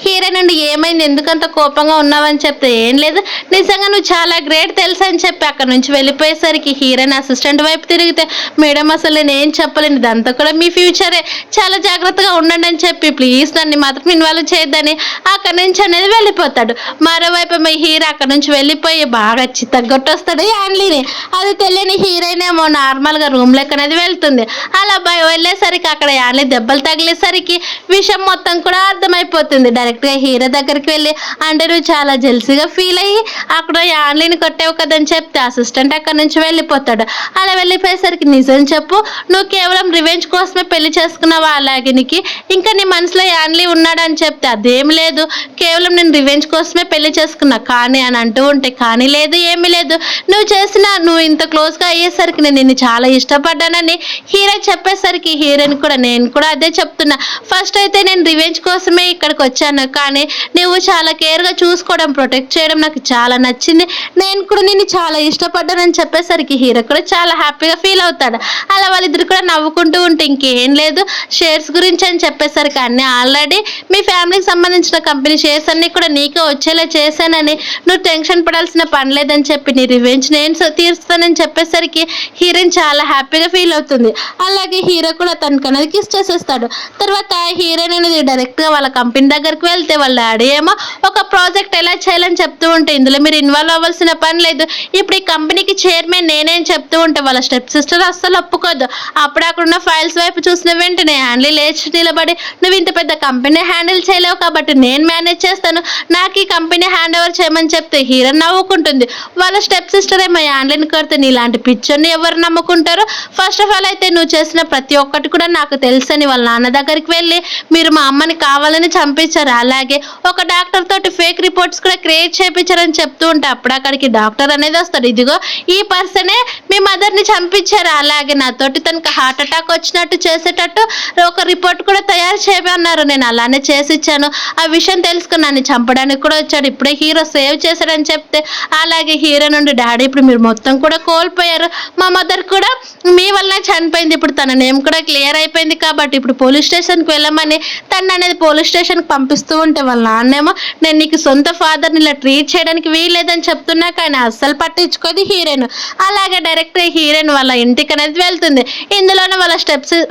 హీరోయిన్ నుండి ఏమైంది, ఎందుకంత కోపంగా ఉన్నావని చెప్తే ఏం లేదు నిజంగా నువ్వు చాలా గ్రేట్ తెలుసా అని చెప్పి అక్కడ నుంచి వెళ్ళిపోయేసరికి హీరోయిన్ అసిస్టెంట్ వైపు తిరిగితే మేడం అసలు నేను ఏం చెప్పలేను, ఇదంతా కూడా మీ ఫ్యూచరే, చాలా జాగ్రత్తగా ఉండండి అని చెప్పి ప్లీజ్ నన్ను మాత్రం ఇన్వాల్వ్ చేయొద్దని అక్కడ నుంచి అనేది వెళ్ళిపోతాడు. మరోవైపు మీ హీరో అక్కడ నుంచి వెళ్ళిపోయి బాగా చిత్తగొట్టొస్తాడు యాన్లీని. అది తెలియని హీరోయిన్ ఏమో నార్మల్ గా రూమ్ లెక్క అనేది వెళ్తుంది. అలా వెళ్ళేసరికి అక్కడ యాన్లీ దెబ్బలు తగిలేసరికి విషయం మొత్తం కూడా అర్థమైపోతుంది. డైరెక్ట్ గా హీరో దగ్గరికి వెళ్ళి అంటే నువ్వు చాలా జెల్సీగా ఫీల్ అయ్యి అక్కడ యాన్లీని కొట్టావు కదని చెప్తే అసిస్టెంట్ అక్కడ నుంచి వెళ్ళిపోతాడు. అలా వెళ్ళిపోయేసరికి నిజం చెప్పు, నువ్వు కేవలం రివెంజ్ కోసమే పెళ్లి చేసుకున్నావా, అలాగే నీకు ఇంకా నీ మనసులో యాన్లీ ఉన్నాడని చెప్తే అదేం లేదు, కేవలం నేను రివెంజ్ కోసమే పెళ్లి చేసుకున్నా కానీ అని అంటూ ఉంటే కానీ లేదు ఏమీ లేదు, నువ్వు ఇంత క్లోజ్ గా అయ్యేసరికి నేను నిన్ను చాలా ఇష్టపడ్డానని హీరో చెప్పేసరికి హీరోయిన్ కూడా నేను కూడా అదే చెప్తున్నా, ఫస్ట్ అయితే నేను రివెంజ్ కోసమే ఇక్కడికి వచ్చాను కానీ నువ్వు చాలా కేర్ గా చూసుకోవడం ప్రొటెక్ట్ చేయడం నాకు చాలా నచ్చింది, నేను కూడా నిన్ను చాలా ఇష్టపడ్డానని చెప్పేసరికి హీరో కూడా చాలా హ్యాపీగా ఫీల్ అవుతాడు. అలా వాళ్ళిద్దరు కూడా నవ్వుకుంటూ ఉంటే ఇంకేం లేదు షేర్స్ గురించి అని చెప్పేసరికి అన్నీ ఆల్రెడీ మీ ఫ్యామిలీకి సంబంధించిన కంపెనీ షేర్స్ అన్ని కూడా నీకే వచ్చేలా చేశానని నువ్వు టెన్షన్ పడాల్సిన పని లేదని చెప్పి నీ రివెంజ్ నేను తీరుస్తానని చెప్పేసరికి హీరోయిన్ చాలా హ్యాపీగా ఫీల్ అవుతుంది. అలాగే హీరో కూడా తనకు అనేది కిస్ చేసేస్తాడు. తర్వాత హీరోయిన్ అనేది డైరెక్ట్ గా వాళ్ళ కంపెనీ దగ్గరికి వెళ్తే వాళ్ళ డాడీ ఏమో ఒక ప్రాజెక్ట్ ఎలా చేయాలని చెప్తూ ఉంటే ఇందులో మీరు ఇన్వాల్వ్ అవ్వాల్సిన పని లేదు, ఇప్పుడు ఈ కంపెనీకి చైర్మన్ నేనేం చెప్తూ ఉంటే వాళ్ళ స్టెప్ సిస్టర్ అస్సలు ఒప్పుకోదు. అప్పుడు అక్కడ ఉన్న ఫైల్స్ వైపు చూసిన వెంటనే హ్యాండిల్ లేచి నిలబడి నువ్వు ఇంత పెద్ద కంపెనీ హ్యాండిల్ చేయలేవు కాబట్టి నేను మేనేజ్ చేస్తాను, నాకు ఈ కంపెనీ హ్యాండ్ ఓవర్ చేయమని చెప్తే హీరో నవ్వుకుంటుంది. వాళ్ళ స్టెప్ సిస్టర్ ఏమో హ్యాండిల్ని కొడితే నీలాంటి పిక్చర్ని ఎవరు నమ్ముకుంటారు, ఫస్ట్ ఆఫ్ ఆల్ అయితే నువ్వు చేసిన ప్రతి ఒక్కటి కూడా నాకు తెలుసని వాళ్ళ నాన్న దగ్గరికి వెళ్ళి మీరు మా అమ్మని కావాలని చంపించారు, అలాగే ఒక డాక్టర్ తోటి ఫేక్ రిపోర్ట్స్ కూడా క్రియేట్ చేయించారని చెప్తూ ఉంటే అప్పుడు అక్కడికి డాక్టర్ అనేది వస్తాడు, ఇదిగో ఈ పర్సనే మీ మదర్ని చంపించారు, అలాగే నాతోటి తనకు హార్ట్ అటాక్ వచ్చినట్టు చేసేటట్టు ఒక రిపోర్ట్ కూడా తయారు చేయమన్నారు, నేను అలానే చేసి ఇచ్చాను, ఆ విషయం తెలుసుకుని నన్ను చంపడానికి కూడా వచ్చాడు, ఇప్పుడే హీరో సేవ్ చేశాడని చెప్తే అలాగే హీరో నుండి డాడీ ఇప్పుడు మీరు మొత్తం కూడా కోల్పోయారు, మా మదర్ కూడా మీ వల్ల చనిపోయింది, ఇప్పుడు తన నేమ్ కూడా క్లియర్ అయిపోయింది కాబట్టి ఇప్పుడు పోలీస్ స్టేషన్కి వెళ్ళమని తను అనేది పోలీస్ స్టేషన్కి పంపిస్తూ ఉంటే వాళ్ళ నాన్నేమో నేను నీకు సొంత ఫాదర్ని ఇలా ట్రీట్ చేయడానికి వీల్లేదని చెప్తున్నా కానీ అస్సలు పట్టించుకోదు హీరోయిన్. అలాగే డైరెక్ట్ హీరోయిన్ వాళ్ళ ఇంటికి అనేది వెళ్తుంది. ఇందులోనే వాళ్ళ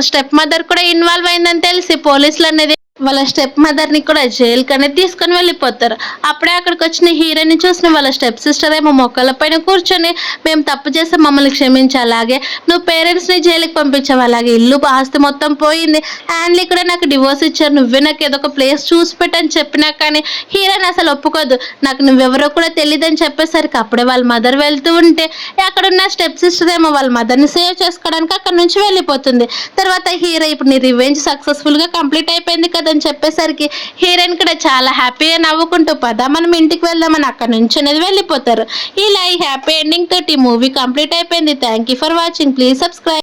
స్టెప్ మదర్ కూడా ఇన్వాల్వ్ అయిందని తెలిసి పోలీసులు అనేది వాళ్ళ స్టెప్ మదర్ని కూడా జైలుకి అనేది తీసుకొని వెళ్ళిపోతారు. అప్పుడే అక్కడికి వచ్చిన హీరోని చూసిన వాళ్ళ స్టెప్ సిస్టర్ ఏమో మొక్కల పైన కూర్చొని మేము తప్పు చేస్తే మమ్మల్ని క్షమించి, అలాగే నువ్వు పేరెంట్స్ని జైలుకి పంపించావు, అలాగే ఇల్లు ఆస్తి మొత్తం పోయింది, హ్యాండ్లీ కూడా నాకు డివోర్స్ ఇచ్చారు, నువ్వే నాకు ఏదో ఒక ప్లేస్ చూసి పెట్టని చెప్పినా కానీ హీరోని అసలు ఒప్పుకోదు, నాకు నువ్వెవరో కూడా తెలియదని చెప్పేసరికి అప్పుడే వాళ్ళ మదర్ వెళ్తూ ఉంటే అక్కడున్న స్టెప్ సిస్టర్ ఏమో వాళ్ళ మదర్ని సేవ్ చేసుకోవడానికి అక్కడ నుంచి వెళ్ళిపోతుంది. తర్వాత హీరో ఇప్పుడు నీ రివెంజ్ సక్సెస్ఫుల్గా కంప్లీట్ అయిపోయింది కదా అని చెప్పేసరికి హీరోయిన్ కూడా చాలా హ్యాపీగా నవ్వుకుంటూ పదా మనం ఇంటికి వెళ్దామని అక్కడ నుంచి అనేది వెళ్ళిపోతారు. ఇలా ఈ హ్యాపీ ఎండింగ్ తోటి మూవీ కంప్లీట్ అయిపోయింది. Thank you for watching. Please subscribe.